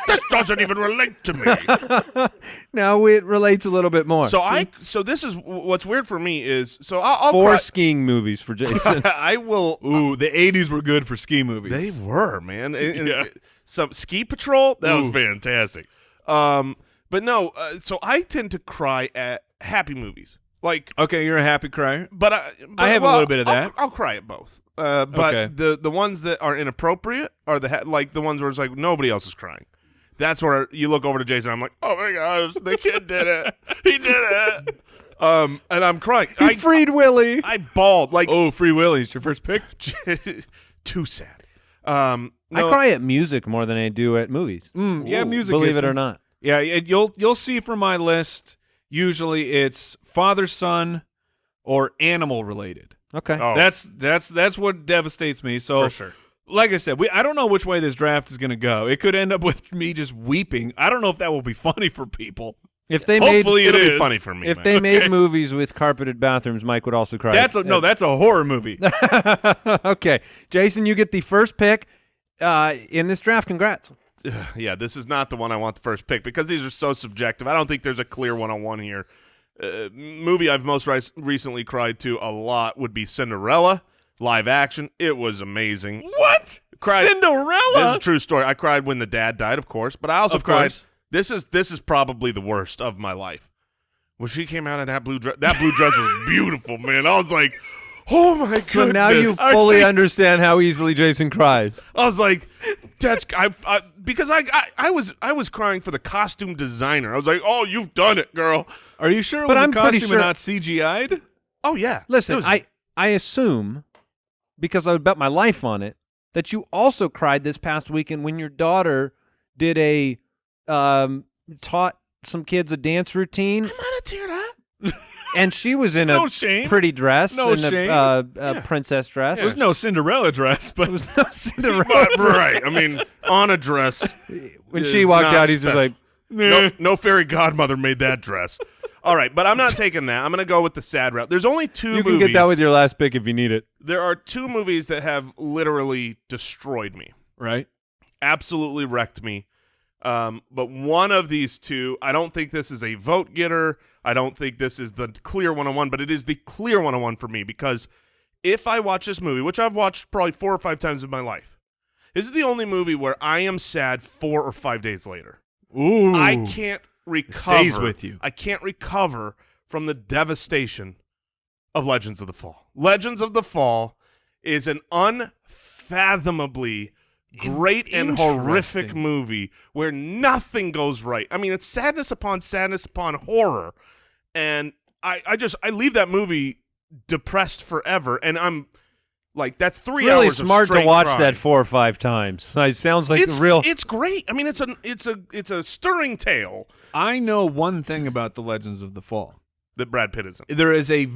This doesn't even relate to me. Now it relates a little bit more. So this is what's weird for me is, so I'll Four cry. skiing movies for Jason. I will. Ooh, the 80s were good for ski movies. They were, man. Yeah. Some Ski Patrol, that was Ooh. fantastic. But no, so I tend to cry at happy movies. Like, Okay, you're a happy crier. but I have a little bit of that. I'll cry at both. But Okay. the ones that are inappropriate are like the ones where it's like nobody else is crying. That's where you look over to Jason. I'm like, oh my gosh, the kid did it. He did it. And I'm crying. He freed Willie. I bawled like Oh, Free Willy's your first pick? too sad. I No, cry at music more than I do at movies. Yeah, music. Believe gets it me. or not. Yeah, you'll see from my list. Usually, it's father son or animal related. Okay. Oh, That's what devastates me. So, for sure. like I said, I don't know which way this draft is going to go. It could end up with me just weeping. I don't know if that will be funny for people. If they Hopefully made it It'll be is. funny for me. if man. they made Okay. movies with carpeted bathrooms, Mike would also cry. That's a horror movie. Okay. Jason, you get the first pick in this draft. Congrats. Yeah, this is not the one I want the first pick because these are so subjective. I don't think there's a clear one-on-one here. Movie I've most recently cried to a lot would be Cinderella, live action. It was amazing. What? Cried- This is Cinderella? a true story. I cried when the dad died, of course, but I also Of cried. course. This is probably the worst of my life. When she came out in that blue dress, was beautiful, man. I was like, oh my goodness. So now you fully understand how easily Jason cries. I was like, that's because I was crying for the costume designer. I was like, oh, you've done it, girl. Are you sure it But was I'm a pretty costume sure- and not CGI'd? Oh yeah. Listen, It was- I assume, because I would bet my life on it, that you also cried this past weekend when your daughter did a taught some kids a dance routine, I might have teared up. and she was in No a shame. pretty dress, No in shame. a princess dress. It was no Cinderella dress, but It was no Cinderella. But, right. I mean, on a dress. When is she walked not out, he's just special. like, No fairy godmother made that dress. All right, but I'm not taking that. I'm going to go with the sad route. There's only two you movies. can get that with your last pick if you need it. There are two movies that have literally destroyed me. right? Absolutely wrecked me. But one of these two, I don't think this is a vote getter. I don't think this is the clear one-on-one, but it is the clear one-on-one for me because if I watch this movie, which I've watched probably 4 or 5 times in my life, this is the only movie where I am sad 4 or 5 days later. Ooh. I can't recover. stays with you. I can't recover from the devastation of Legends of the Fall. Legends of the Fall is an unfathomably great and horrific Interesting. movie where nothing goes right. I mean, it's sadness upon horror, and I leave that movie depressed forever. And Like that's 3 really hours. Smart of straight to watch crime. that 4 or 5 times. It sounds like real. It's great. I mean, it's a stirring tale I know one thing about the Legends of the Fall. that Brad Pitt is in. There is a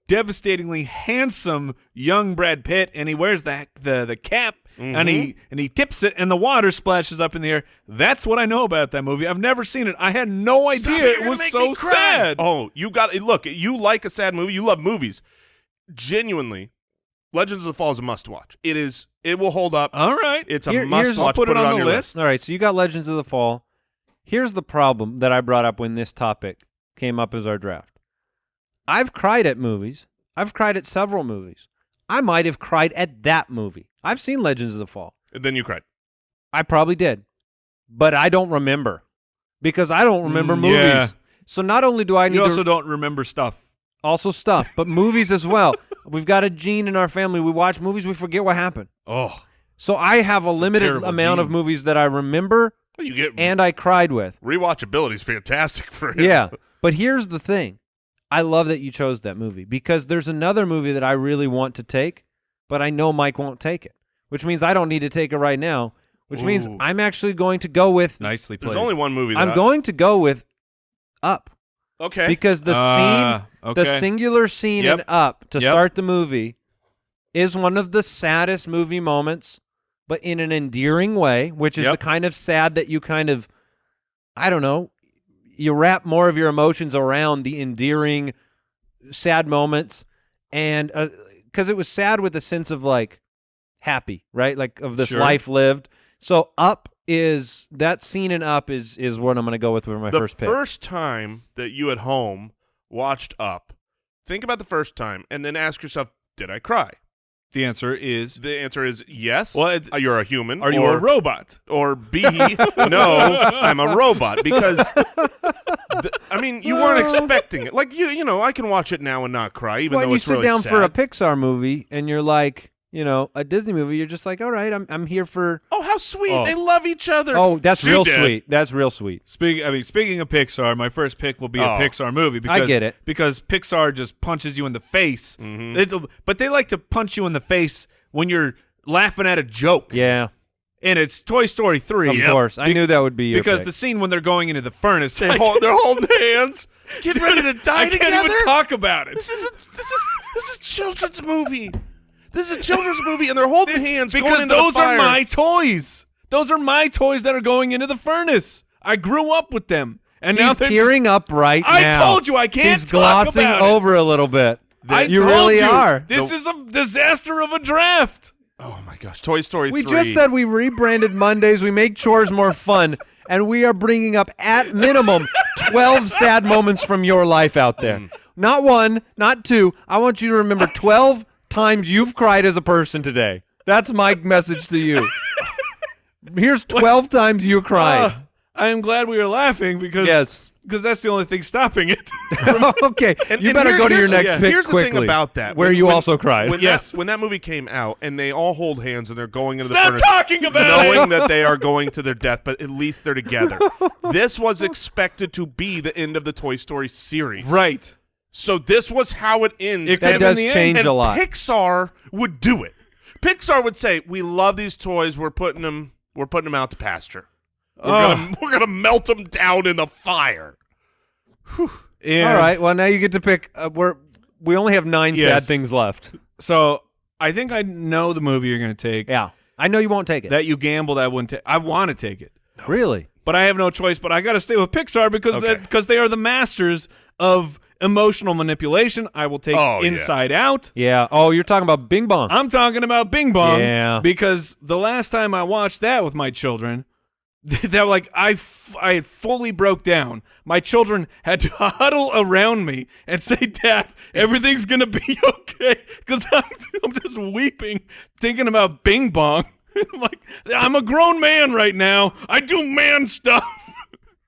devastatingly handsome young Brad Pitt, and he wears the cap, and he tips it, and the water splashes up in the air. That's what I know about that movie. I've never seen it. I had no Stop idea it, it you're was gonna make so me cry. sad. Oh, you got it. Look, you like a sad movie. You love movies. Genuinely, Legends of the Fall is a must-watch. It is. It will hold up. All right. It's a Here's- must-watch. I'll put it on the your list. All right, so you got Legends of the Fall. Here's the problem that I brought up when this topic came up as our draft. I've cried at movies. I've cried at several movies. I might have cried at that movie. I've seen Legends of the Fall. And then you cried. I probably did, but I don't remember because I don't remember movies. yeah. So not only do I need You also to don't remember stuff. also stuff, but movies as well. We've got a gene in our family. We watch movies, we forget what happened. Oh, So I have a limited terrible amount of gene. movies that I remember You get and I cried with. rewatchability is fantastic for him. Yeah, but here's the thing. I love that you chose that movie because there's another movie that I really want to take, but I know Mike won't take it, which means I don't need to take it right now, which means Ooh. I'm actually going to go with nicely played. There's only one movie. That I'm going to go with Up Okay. because the scene, okay. the singular scene Yep. in Up to Yep. start the movie is one of the saddest movie moments, but in an endearing way, which is Yep. the kind of sad that you kind of, I don't know, you wrap more of your emotions around the endearing, sad moments, and because it was sad with a sense of like happy, right? Like of this Sure. life lived. So Up is that scene in Up is what I'm going to go with for my the first pick. first time that you at home watched Up, think about the first time and then ask yourself, did I cry? The answer is, The answer is yes. Well, You're a human. are you a robot? Or B, no, I'm a robot because, I mean, you weren't expecting it. Like, you know, I can watch it now and not cry, even When though you it's sit really down sad. for a Pixar movie and you're like, you know, a Disney movie, you're just like, all right, I'm here for. Oh, how sweet. Oh. They love each other. Oh, that's She real did. sweet. That's real sweet. Speaking of Pixar, my first pick will be a Oh. Pixar movie. Because, I get it. because Pixar just punches you in the face. Mm-hmm. But they like to punch you in the face when you're laughing at a joke. Yeah, And it's Toy Story 3. of course. I knew that would be your Because pick. the scene when they're going into the furnace, They're like, holding hands, getting ready to die I can't together. even talk about it. This is children's movie. This is a children's movie, and they're holding hands going Because into those the fire. are my toys. Those are my toys that are going into the furnace. I grew up with them. And now He's they're tearing up right I now. told you I can't He's talk glossing about it. over a little bit. I you told really you, are. This is a disaster of a draft. Oh my gosh, Toy Story 3. We just said we rebranded Mondays. We make chores more fun, and we are bringing up at minimum 12 sad moments from your life out there. Not one, not two. I want you to remember 12 times you've cried as a person today. That's my message to you. Here's 12 times you cried. I am glad we are laughing because Yes. because that's the only thing stopping it. Okay, And- you and better go to your here's- next pick Here's the quickly. thing about that. Where you also cried. When Yes. when that movie came out, and they all hold hands and they're going into the Stop furnace, talking about knowing it. that they are going to their death, but at least they're together. This was expected to be the end of the Toy Story series. Right. So this was how it ends. It that could've does been the change and a lot. Pixar would do it. Pixar would say, "We love these toys. We're putting them out to pasture. We're gonna melt them down in the fire." And All right, well, now you get to pick. We only have 9 sad Yes. things left. So I think I know the movie you're going to take. Yeah. I know you won't take it. That you gambled I wouldn't take. I want to take it. Really? But I have no choice. But I got to stay with Pixar because Okay. because they are the masters of emotional manipulation. I will take Oh, yeah. Inside Out. Yeah. Oh, you're talking about Bing Bong. I'm talking about Bing Bong. Yeah. Because the last time I watched that with my children, that like I fully broke down. My children had to huddle around me and say, "Dad, everything's gonna be okay," because I'm just weeping thinking about Bing Bong. I'm like, I'm a grown man right now. I do man stuff.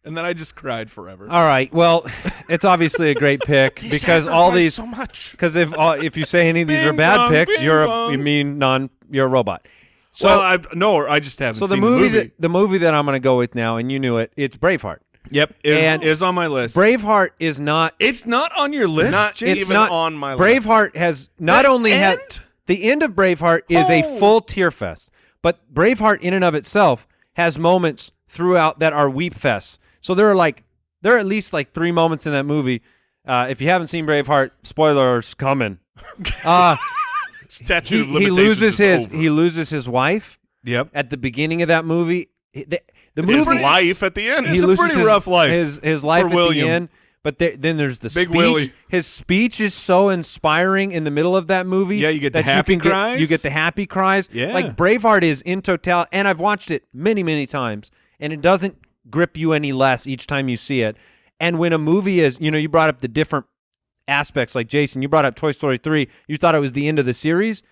And then I just cried forever. All right. Well, it's obviously a great pick because all Sacrificed these. so much. Because if you say any of these are Bing bad bong, picks, bing you're bong. you're a robot. So Well, I just haven't so seen the movie movie. the movie that I'm going to go with now, and you knew it. It's Braveheart. Yep, is on my list. Braveheart is not. It's not on your list. Not Jason? It's even not on my list. Braveheart has not That only end? The end of Braveheart is a full tear fest, but Braveheart in and of itself has moments throughout that are weep fests. So there are at least like 3 moments in that movie. If you haven't seen Braveheart, spoilers coming. Statute of limitations he loses his wife. Yep. At the beginning of that movie, the His movie life at the end. It's a pretty rough life His life for at William. the end. But then there's the Big speech. Willie. His speech is so inspiring in the middle of that movie. Yeah, you get the that happy you can cries. You get the happy cries. Yeah. Like Braveheart is in total, and I've watched it many, many times, and it doesn't grip you any less each time you see it. And when a movie is, you brought up the different aspects, like Jason, you brought up Toy Story 3. You thought it was the end of the series.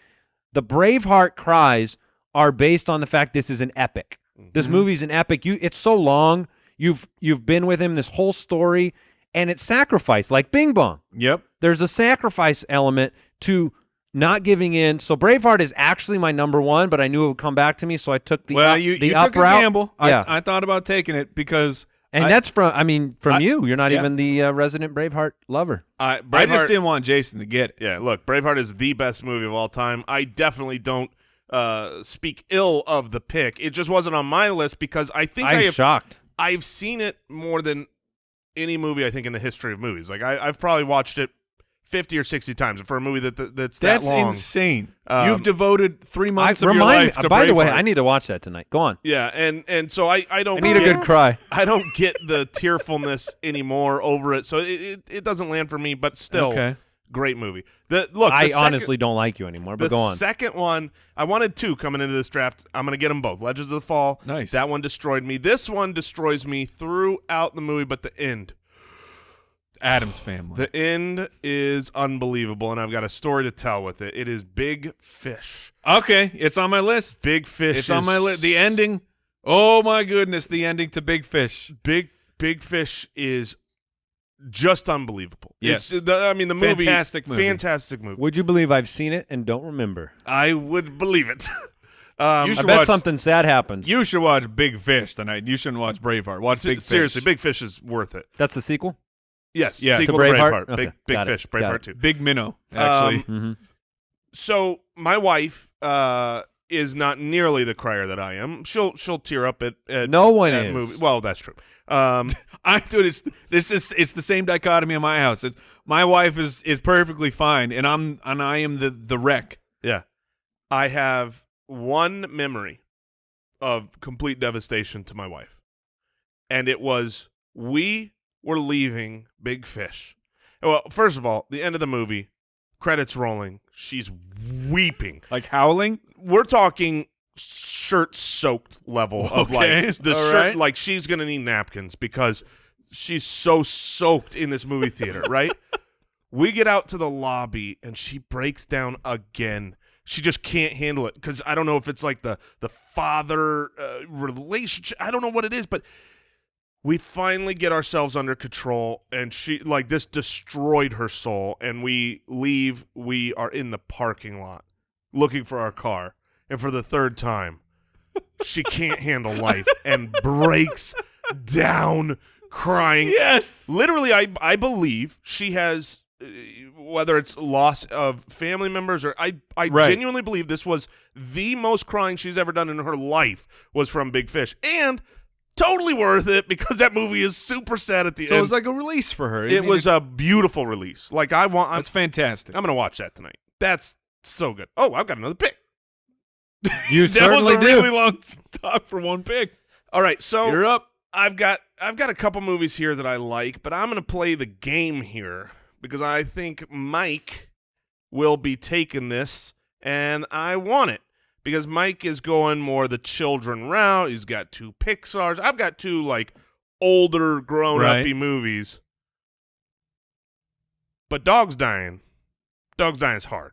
The Braveheart cries are based on the fact this is an epic. This movie's an epic. It's so long. You've been with him this whole story, and it's sacrifice, like Bing Bong. Yep. There's a sacrifice element to not giving in. So Braveheart is actually my number 1, but I knew it would come back to me, so I took the up, you the took up a route. gamble. Yeah. I thought about taking it because and that's from you. You're not yeah. even the resident Braveheart lover. I just Braveheart- didn't want Jason to get it. Yeah, look, Braveheart is the best movie of all time. I definitely don't speak ill of the pick. It just wasn't on my list because I think I'm shocked. I've seen it more than any movie I think in the history of movies. Like I've probably watched it 50 or 60 times for a movie that's that long. Insane. You've devoted 3 months of your Remind life me. to By the way, Braveheart. I need to watch that tonight. Go on. Yeah, and so I don't I need a get- good cry. I don't get the tearfulness anymore over it. So it doesn't land for me, but still Okay. great movie. I honestly don't like you anymore, but The go on. second one, I wanted 2 coming into this draft. I'm going to get them both. Legends of the Fall. Nice. That one destroyed me. This one destroys me throughout the movie, but the end. Addams Family. The end is unbelievable, and I've got a story to tell with it. It is Big Fish. Okay, it's on my list. Big Fish It's on my list. The ending. Oh my goodness, the ending to Big Fish. Big Fish is just unbelievable. Yes. The movie. Fantastic movie. Fantastic movie. Would you believe I've seen it and don't remember? I would believe it. You I should bet watch, something sad happens. You should watch Big Fish tonight. You shouldn't watch Braveheart. Watch Big Fish. Seriously, Big Fish is worth it. That's the sequel? Yes. Yeah. Sequel To to Braveheart? Braveheart. Okay, Big got it, Fish. got Braveheart it. 2. Big Minnow, actually. So my wife is not nearly the crier that I am. She'll tear up at No one at is. movie. Well, that's true. It's the same dichotomy in my house. It's my wife is perfectly fine, and I am the wreck. Yeah. I have one memory of complete devastation to my wife. And it was we were leaving Big Fish. Well, first of all, the end of the movie, credits rolling, she's weeping. Like howling. We're talking shirt soaked level of Okay, like the all shirt right. like she's gonna need napkins because she's so soaked in this movie theater, right? We get out to the lobby and she breaks down again. She just can't handle it because I don't know if it's like the father relationship. I don't know what it is, but we finally get ourselves under control, and she like this destroyed her soul. And we leave. We are in the parking lot looking for our car, and for the third time, she can't handle life and breaks down crying. Yes. Literally, I believe she has. Whether it's loss of family members or I Right. genuinely believe this was the most crying she's ever done in her life was from Big Fish, and totally worth it because that movie is super sad at the So end. it was like a release for her. It was a beautiful release. Like That's fantastic. I'm gonna watch that tonight. That's so good. Oh, I've got another pick. You That was certainly a do. really long talk for one pick. All right, so You're up. I've got a couple movies here that I like, but I'm gonna play the game here because I think Mike will be taking this, and I want it because Mike is going more the children route. He's got 2 Pixars. I've got 2 like older grown-uppy Right. movies. But Dog's Dying is hard.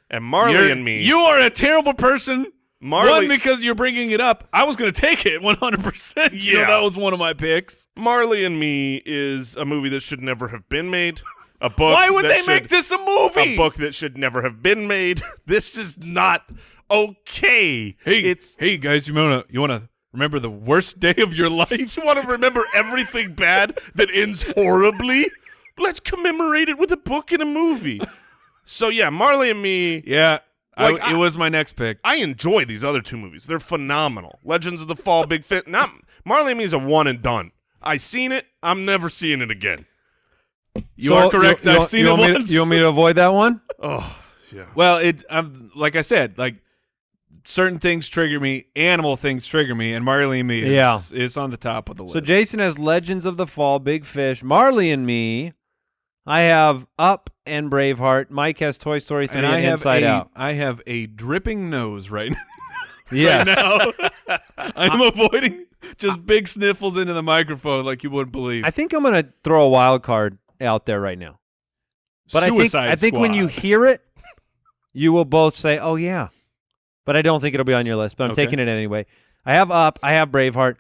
And Marley and me. You are a terrible person. Marley, One, because you're bringing it up. I was going to take it 100%. Yeah. That was one of my picks. Marley and Me is a movie that should never have been made. A book. Why would that they should- make this a movie? A book that should never have been made. This is not okay. Hey guys, you wanna remember the worst day of your life? You want to remember everything bad that ends horribly? Let's commemorate it with a book and a movie. So yeah, Marley and Me. Yeah, Like, it was my next pick. I enjoy these other two movies. They're phenomenal. Legends of the Fall, Big Fit. Marley and Me is a one and done. I seen it. I'm never seeing it again. You are correct. I've seen it once. You want me to avoid that one? Oh yeah. Well, like I said, like certain things trigger me, animal things trigger me, and Marley and Me is on the top of the list. So Jason has Legends of the Fall, Big Fish, Marley and Me. I have Up and Braveheart. Mike has Toy Story 3 and Inside Out. I have a dripping nose right Yes. now. I'm avoiding just big sniffles into the microphone like you wouldn't believe. I think I'm going to throw a wild card out there right now. But I think when you hear it, you will both say, "Oh yeah," but I don't think it'll be on your list. But I'm taking it anyway. I have Up. I have Braveheart.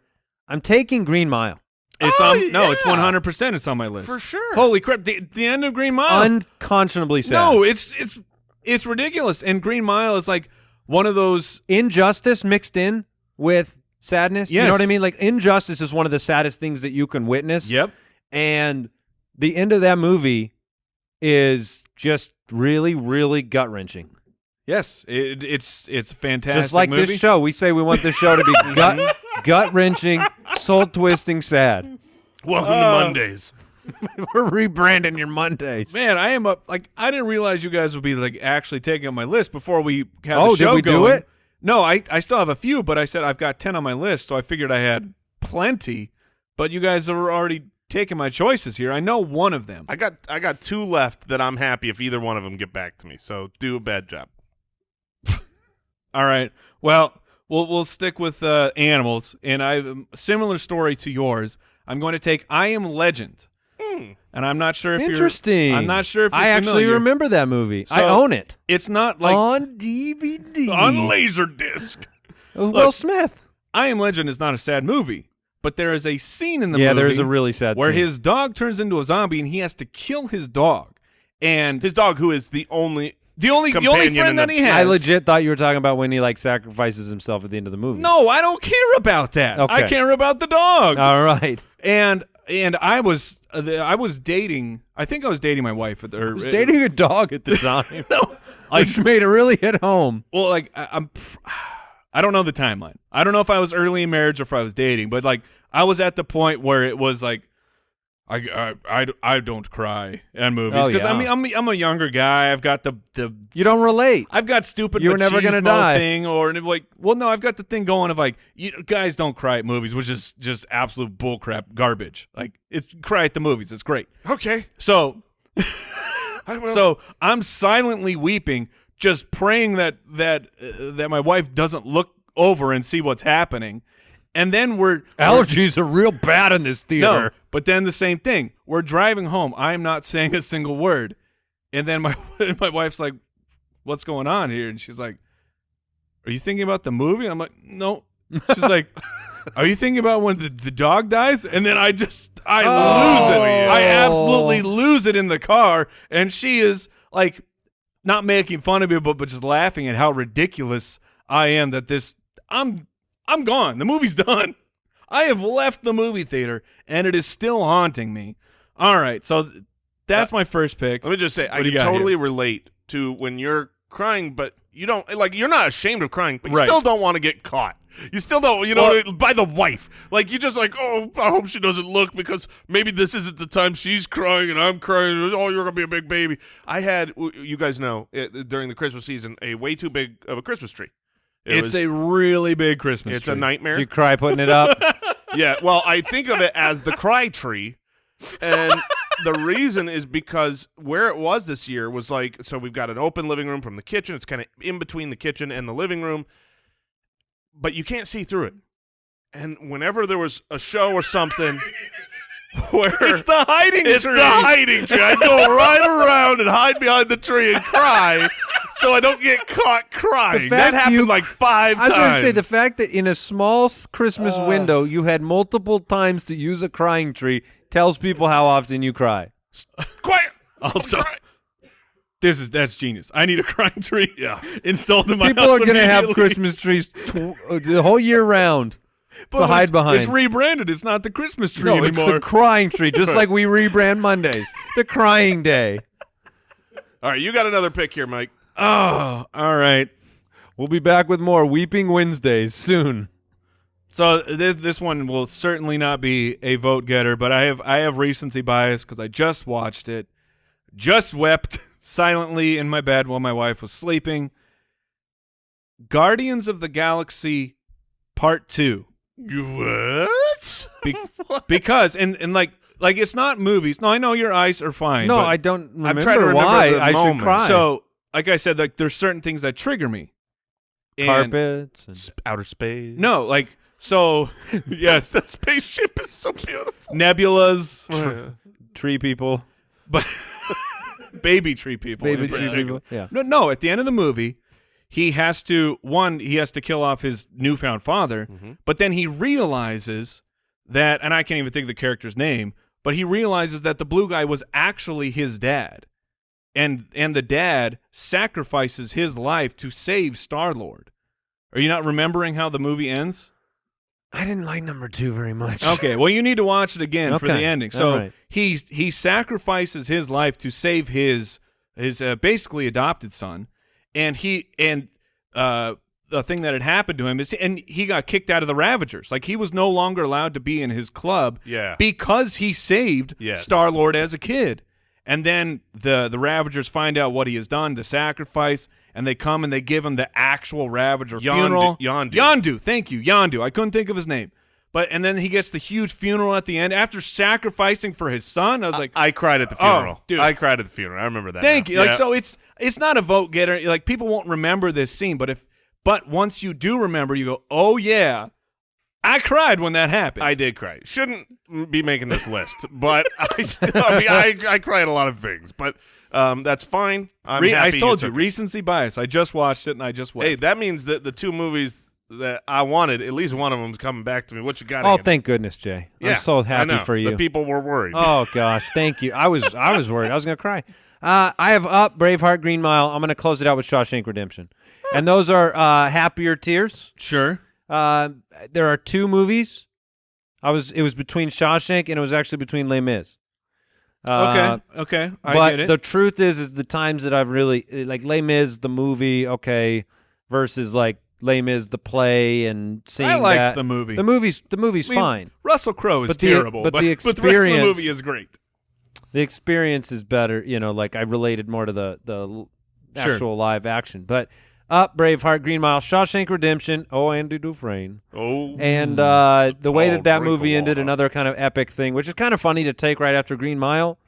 I'm taking Green Mile. It's it's 100%. It's on my list for sure. Holy crap! The end of Green Mile, unconscionably sad. No, it's ridiculous. And Green Mile is like one of those injustice mixed in with sadness. Yes. You know what I mean? Like injustice is one of the saddest things that you can witness. Yep. And the end of that movie is just really, really gut wrenching. Yes, it's a fantastic. Just like movie. this show, we say we want this show to be gut wrenching, soul twisting, sad. Welcome to Mondays. We're rebranding your Mondays. Man, I am up. Like I didn't realize you guys would be like actually taking on my list before we had Oh, the show did we going. do it? No, I still have a few, but I said I've got 10 on my list, so I figured I had plenty. But you guys are already taking my choices here. I know one of them. I got two left that I'm happy if either one of them get back to me. So do a bad job. All right. Well, we'll stick with animals, and I have a similar story to yours. I'm going to take I Am Legend, and I'm not sure if Interesting. I'm not sure if you're I actually familiar. remember that movie. So, I own it It's not like on DVD On Laserdisc. With Will Smith. I Am Legend is not a sad movie, but there is a scene in the movie. Yeah, there is a really sad where scene. his dog turns into a zombie, and he has to kill his dog, and His dog, who is the only companion friend in that the- he has. I legit thought you were talking about when he like sacrifices himself at the end of the movie. No, I don't care about that. Okay. I care about the dog. All right. And I was dating. I think I was dating my wife at the. I was dating a dog at the time. No, Which made it really hit home. well, like I don't know the timeline. I don't know if I was early in marriage or if I was dating, but like I was at the point where it was like I don't cry in movies because yeah. I'm a younger guy. I've got the You don't relate. I've got stupid You were never gonna machismo die. thing or like no, I've got the thing going of like guys don't cry at movies, which is just absolute bullcrap garbage. Like it's cry at the movies. It's great. Okay. So I will. so I'm silently weeping, just praying that my wife doesn't look over and see what's happening. And then Allergies are real bad in this theater. No, but then the same thing. We're driving home. I'm not saying a single word. And then my wife's like, "What's going on here?" And she's like, "Are you thinking about the movie?" And I'm like, "No." She's like, "Are you thinking about when the dog dies?" And then I lose it. I absolutely lose it in the car. And she is like not making fun of me, but just laughing at how ridiculous I am that I'm gone. The movie's done. I have left the movie theater, and it is still haunting me. All right, so that's my first pick. Let me just say, I do you can got totally here? relate to when you're crying, but you don't like. You're not ashamed of crying, but you Right. still don't want to get caught. You still don't, by the wife. Like you just like, oh, I hope she doesn't look because maybe this isn't the time she's crying and I'm crying. Oh, you're gonna be a big baby. I had, you guys know, during the Christmas season, a way too big of a Christmas tree. It's a really big Christmas It's tree. a nightmare. You cry putting it up. Yeah, well, I think of it as the cry tree, and the reason is because where it was this year was like, so we've got an open living room from the kitchen. It's kind of in between the kitchen and the living room, but you can't see through it. And whenever there was a show or something where It's the hiding it's tree. the hiding tree, I'd go right around and hide behind the tree and cry so I don't get caught crying. That fact happened you- like 5 I was times. going to say the fact that in a small Christmas window you had multiple times to use a crying tree tells people how often you cry. Quiet. Also, that's genius. I need a crying tree. Yeah. installed in my People house are going to have immediately. Christmas trees the whole year round But to hide behind. It's rebranded. It's not the Christmas tree No, it's anymore. the crying tree, just like we rebrand Mondays. The crying day. All right, you got another pick here, Mike. Oh, all right. We'll be back with more Weeping Wednesdays soon. So this one will certainly not be a vote getter, but I have recency bias because I just watched it, just wept silently in my bed while my wife was sleeping. Guardians of the Galaxy Part 2. What? Because and like it's not movies. No, I know your eyes are fine. No, but I don't I'm trying to remember remember why the I moment. should cry. So, like I said, like there's certain things that trigger me. And Carpets. And Outer space. No, like so. Yes, That spaceship is so beautiful. nebulas, tree people. but baby tree people. Baby in tree particular. people. Yeah. No. At the end of the movie, he has to kill off his newfound father, but then he realizes that, and I can't even think of the character's name, but he realizes that the blue guy was actually his dad, and the dad sacrifices his life to save Star-Lord. Are you not remembering how the movie ends? I didn't like number 2 very much. Okay, well, you need to watch it again for the Okay, ending. So all right. he sacrifices his life to save his basically adopted son, and the thing that had happened to him is, and he got kicked out of the Ravagers. Like he was no longer allowed to be in his club, because he saved Star-Lord as a kid. And then the Ravagers find out what he has done, the sacrifice, and they come and they give him the actual Ravager funeral. Yondu, thank you, Yondu. I couldn't think of his name. And then he gets the huge funeral at the end after sacrificing for his son. I was like, I cried at the funeral. Oh, dude. I cried at the funeral. I remember that. Thank now. you. Like Yeah. so, it's not a vote getter. Like people won't remember this scene, but once you do remember, you go, oh yeah, I cried when that happened. I did cry. Shouldn't be making this list, but I cry at a lot of things, but that's fine. I'm happy I told you, took it. recency bias. I just watched it and I just wept. Hey, that means that the 2 movies that I wanted, at least one of them's coming back to me. What you got? Oh, Ian? thank goodness, Jay. Yeah, I'm so I happy know. for you. The people were worried. Oh gosh, thank you. I was worried. I was gonna cry. I have Up, Braveheart, Green Mile. I'm gonna close it out with Shawshank Redemption, and those are happier tears. Sure. There are 2 movies. It was between Shawshank and it was actually between Les Mis. Okay. I but get it. the truth is the times that I've really like Les Mis the movie, okay, versus like Les Mis the play and seeing I liked that. the movie. The movie's I mean, fine. Russell Crowe is But the- terrible, but the the rest of the experience- movie is great. The experience is better, like I related more to the Sure. actual live action. But Up, Braveheart, Green Mile, Shawshank Redemption, Andy Dufresne. Oh, And the way that drink movie a ended, lot. another kind of epic thing, which is kind of funny to take right after Green Mile,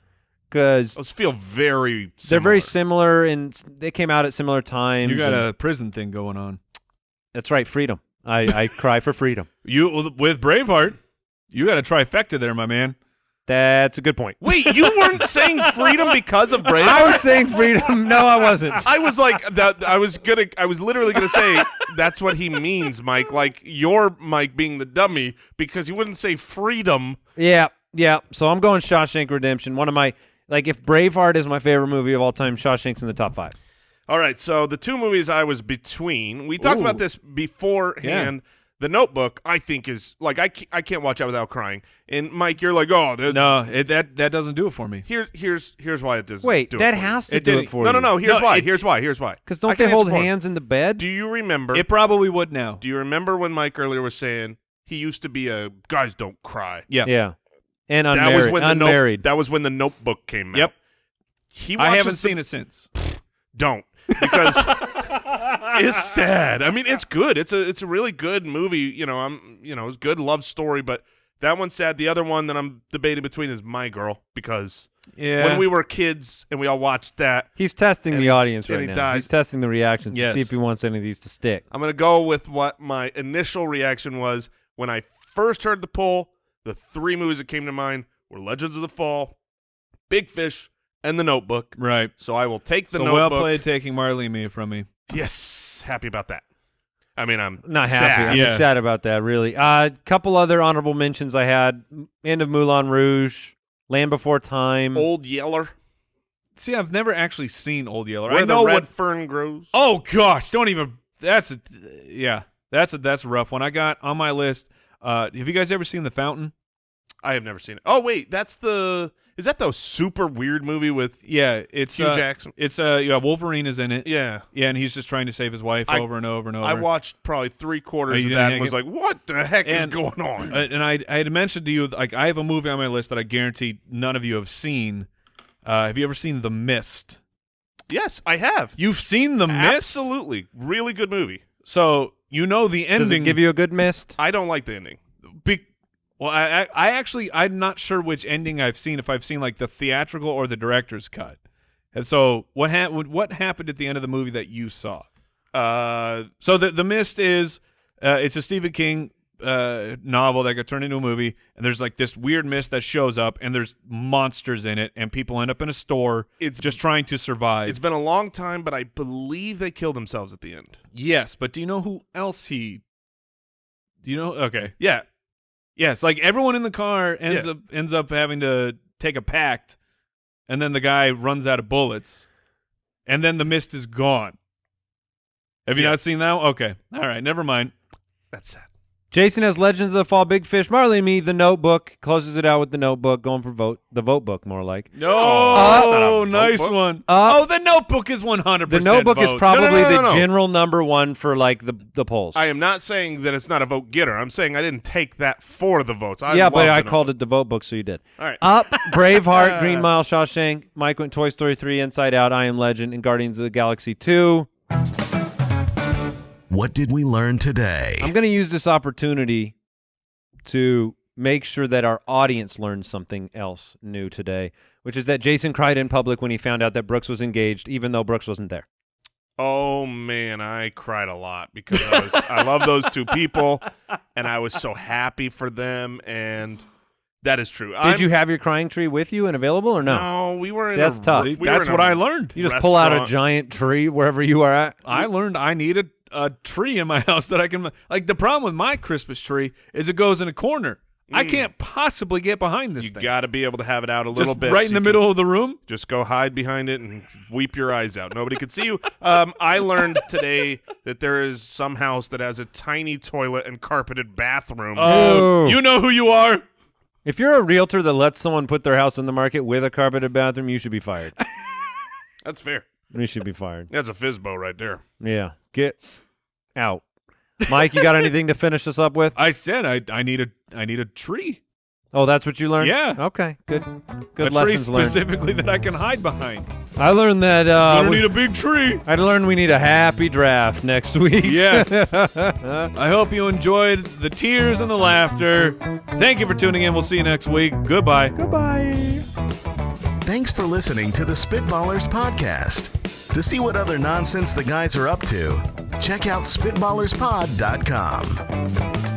because those feel very. they're very similar and they came out at similar times. You got and- a prison thing going on. That's right, freedom. I cry for freedom. You with Braveheart, you got a trifecta there, my man. That's a good point. Wait, you weren't saying freedom because of Braveheart? I was saying freedom. No, I wasn't. I was like that. I was literally gonna say that's what he means, Mike. Like you're Mike being the dummy because you wouldn't say freedom. Yeah. So I'm going Shawshank Redemption. One of my if Braveheart is my favorite movie of all time, Shawshank's in the top 5. All right, so the 2 movies I was between. We talked about this beforehand. Yeah. The Notebook, I think, is like I can't watch out without crying. And Mike, you're like, oh, No, that doesn't do it for me. Here's why it does. Wait, do that it for you. has to It do didn't- it for you. No. Here's No, why. it- Here's why. Because I don't can they hold answer for him. hands in the bed? Do you remember? It probably would now. Do you remember when Mike earlier was saying he used to be a guys don't cry? Yeah. Yeah. And That unmarried. was when unmarried. that was when the Notebook came out. Yep. He I watches haven't the- seen it since. Don't because it's sad. I mean, it's good. It's a really good movie. It's a good love story, but that one's sad. The other one that I'm debating between is My Girl because Yeah. when we were kids and we all watched that, He's testing the audience and right he now. died. He's testing the reactions Yes. to see if he wants any of these to stick. I'm gonna go with what my initial reaction was when I first heard the poll. The 3 movies that came to mind were Legends of the Fall, Big Fish, and The Notebook. Right. So I will take the So Notebook. well played taking Marley and me from me. Yes, happy about that. I mean, I'm Not sad. happy. I'm Yeah. sad about that, really. Couple other honorable mentions I had. End of Moulin Rouge, Land Before Time. Old Yeller, See, I've never actually seen Old Yeller. where I know the red what. fern grows. Oh gosh, don't even. That's a rough one. I got on my list. Have you guys ever seen The Fountain? I have never seen it. Oh wait, that's the Is that the super weird movie with it's Hugh Jackson? It's Wolverine is in it. Yeah. Yeah, and he's just trying to save his wife over and over and over. I watched probably 3/4 you of didn't that and hang was it? like, what the heck is going on? And I had mentioned to you, like, I have a movie on my list that I guarantee none of you have seen. Have you ever seen The Mist? Yes, I have. You've seen The Mist? Absolutely. Really good movie. So you know the ending. Does it give you a good mist? I don't like the ending. Well, I'm not sure which ending I've seen, if I've seen like the theatrical or the director's cut. And so what happened at the end of the movie that you saw? So the Mist is it's a Stephen King novel that got turned into a movie, and there's like this weird mist that shows up, and there's monsters in it, and people end up in a store just trying to survive. It's been a long time, but I believe they killed themselves at the end. Yes, but do you know who else Do you know? Okay. Yeah. Yes, like everyone in the car ends up having to take a pact, and then the guy runs out of bullets, and then the mist is gone. Have you not seen that? Okay. All right, never mind. That's sad. Jason has Legends of the Fall, Big Fish, Marley and Me, The Notebook, closes it out with The Notebook, going for the vote book more like. that's not a nice vote book. one. The Notebook is 100%. The Notebook is votes. probably No. the general number one for like the polls. I am not saying that it's not a vote getter. I'm saying I didn't take that for the votes. But I called it the vote book, so you did. All right. Up, Braveheart, Green Mile, Shawshank, Mike went Toy Story 3, Inside Out, I Am Legend, and Guardians of the Galaxy 2. What did we learn today? I'm going to use this opportunity to make sure that our audience learned something else new today, which is that Jason cried in public when he found out that Brooks was engaged, even though Brooks wasn't there. Oh, man, I cried a lot because I love those two people, and I was so happy for them, and that is true. Did you have your crying tree with you and available or no? No, we were in That's tough. we were That's in what a I learned. You just pull out a restaurant. giant tree wherever you are at. I learned I needed a tree in my house that I can like. The problem with my Christmas tree is it goes in a corner. I can't possibly get behind this You thing. got to be able to have it out a little Just bit. right so in the you middle of the room. Just go hide behind it and weep your eyes out. Nobody can see you. I learned today that there is some house that has a tiny toilet and carpeted bathroom. Oh. You know who you are. If you're a realtor that lets someone put their house on the market with a carpeted bathroom, you should be fired. That's fair. You should be fired. That's a Fizbo right there. Yeah. Get out. Mike, you got anything to finish us up with? I said I need a tree. Oh, that's what you learned? Yeah. Okay. Good A tree lessons learned. specifically that I can hide behind. I learned that I don't need a big tree. I learned we need a happy draft next week. Yes. I hope you enjoyed the tears and the laughter. Thank you for tuning in. We'll see you next week. Goodbye. Goodbye. Thanks for listening to the Spitballers podcast. To see what other nonsense the guys are up to, check out SpitballersPod.com.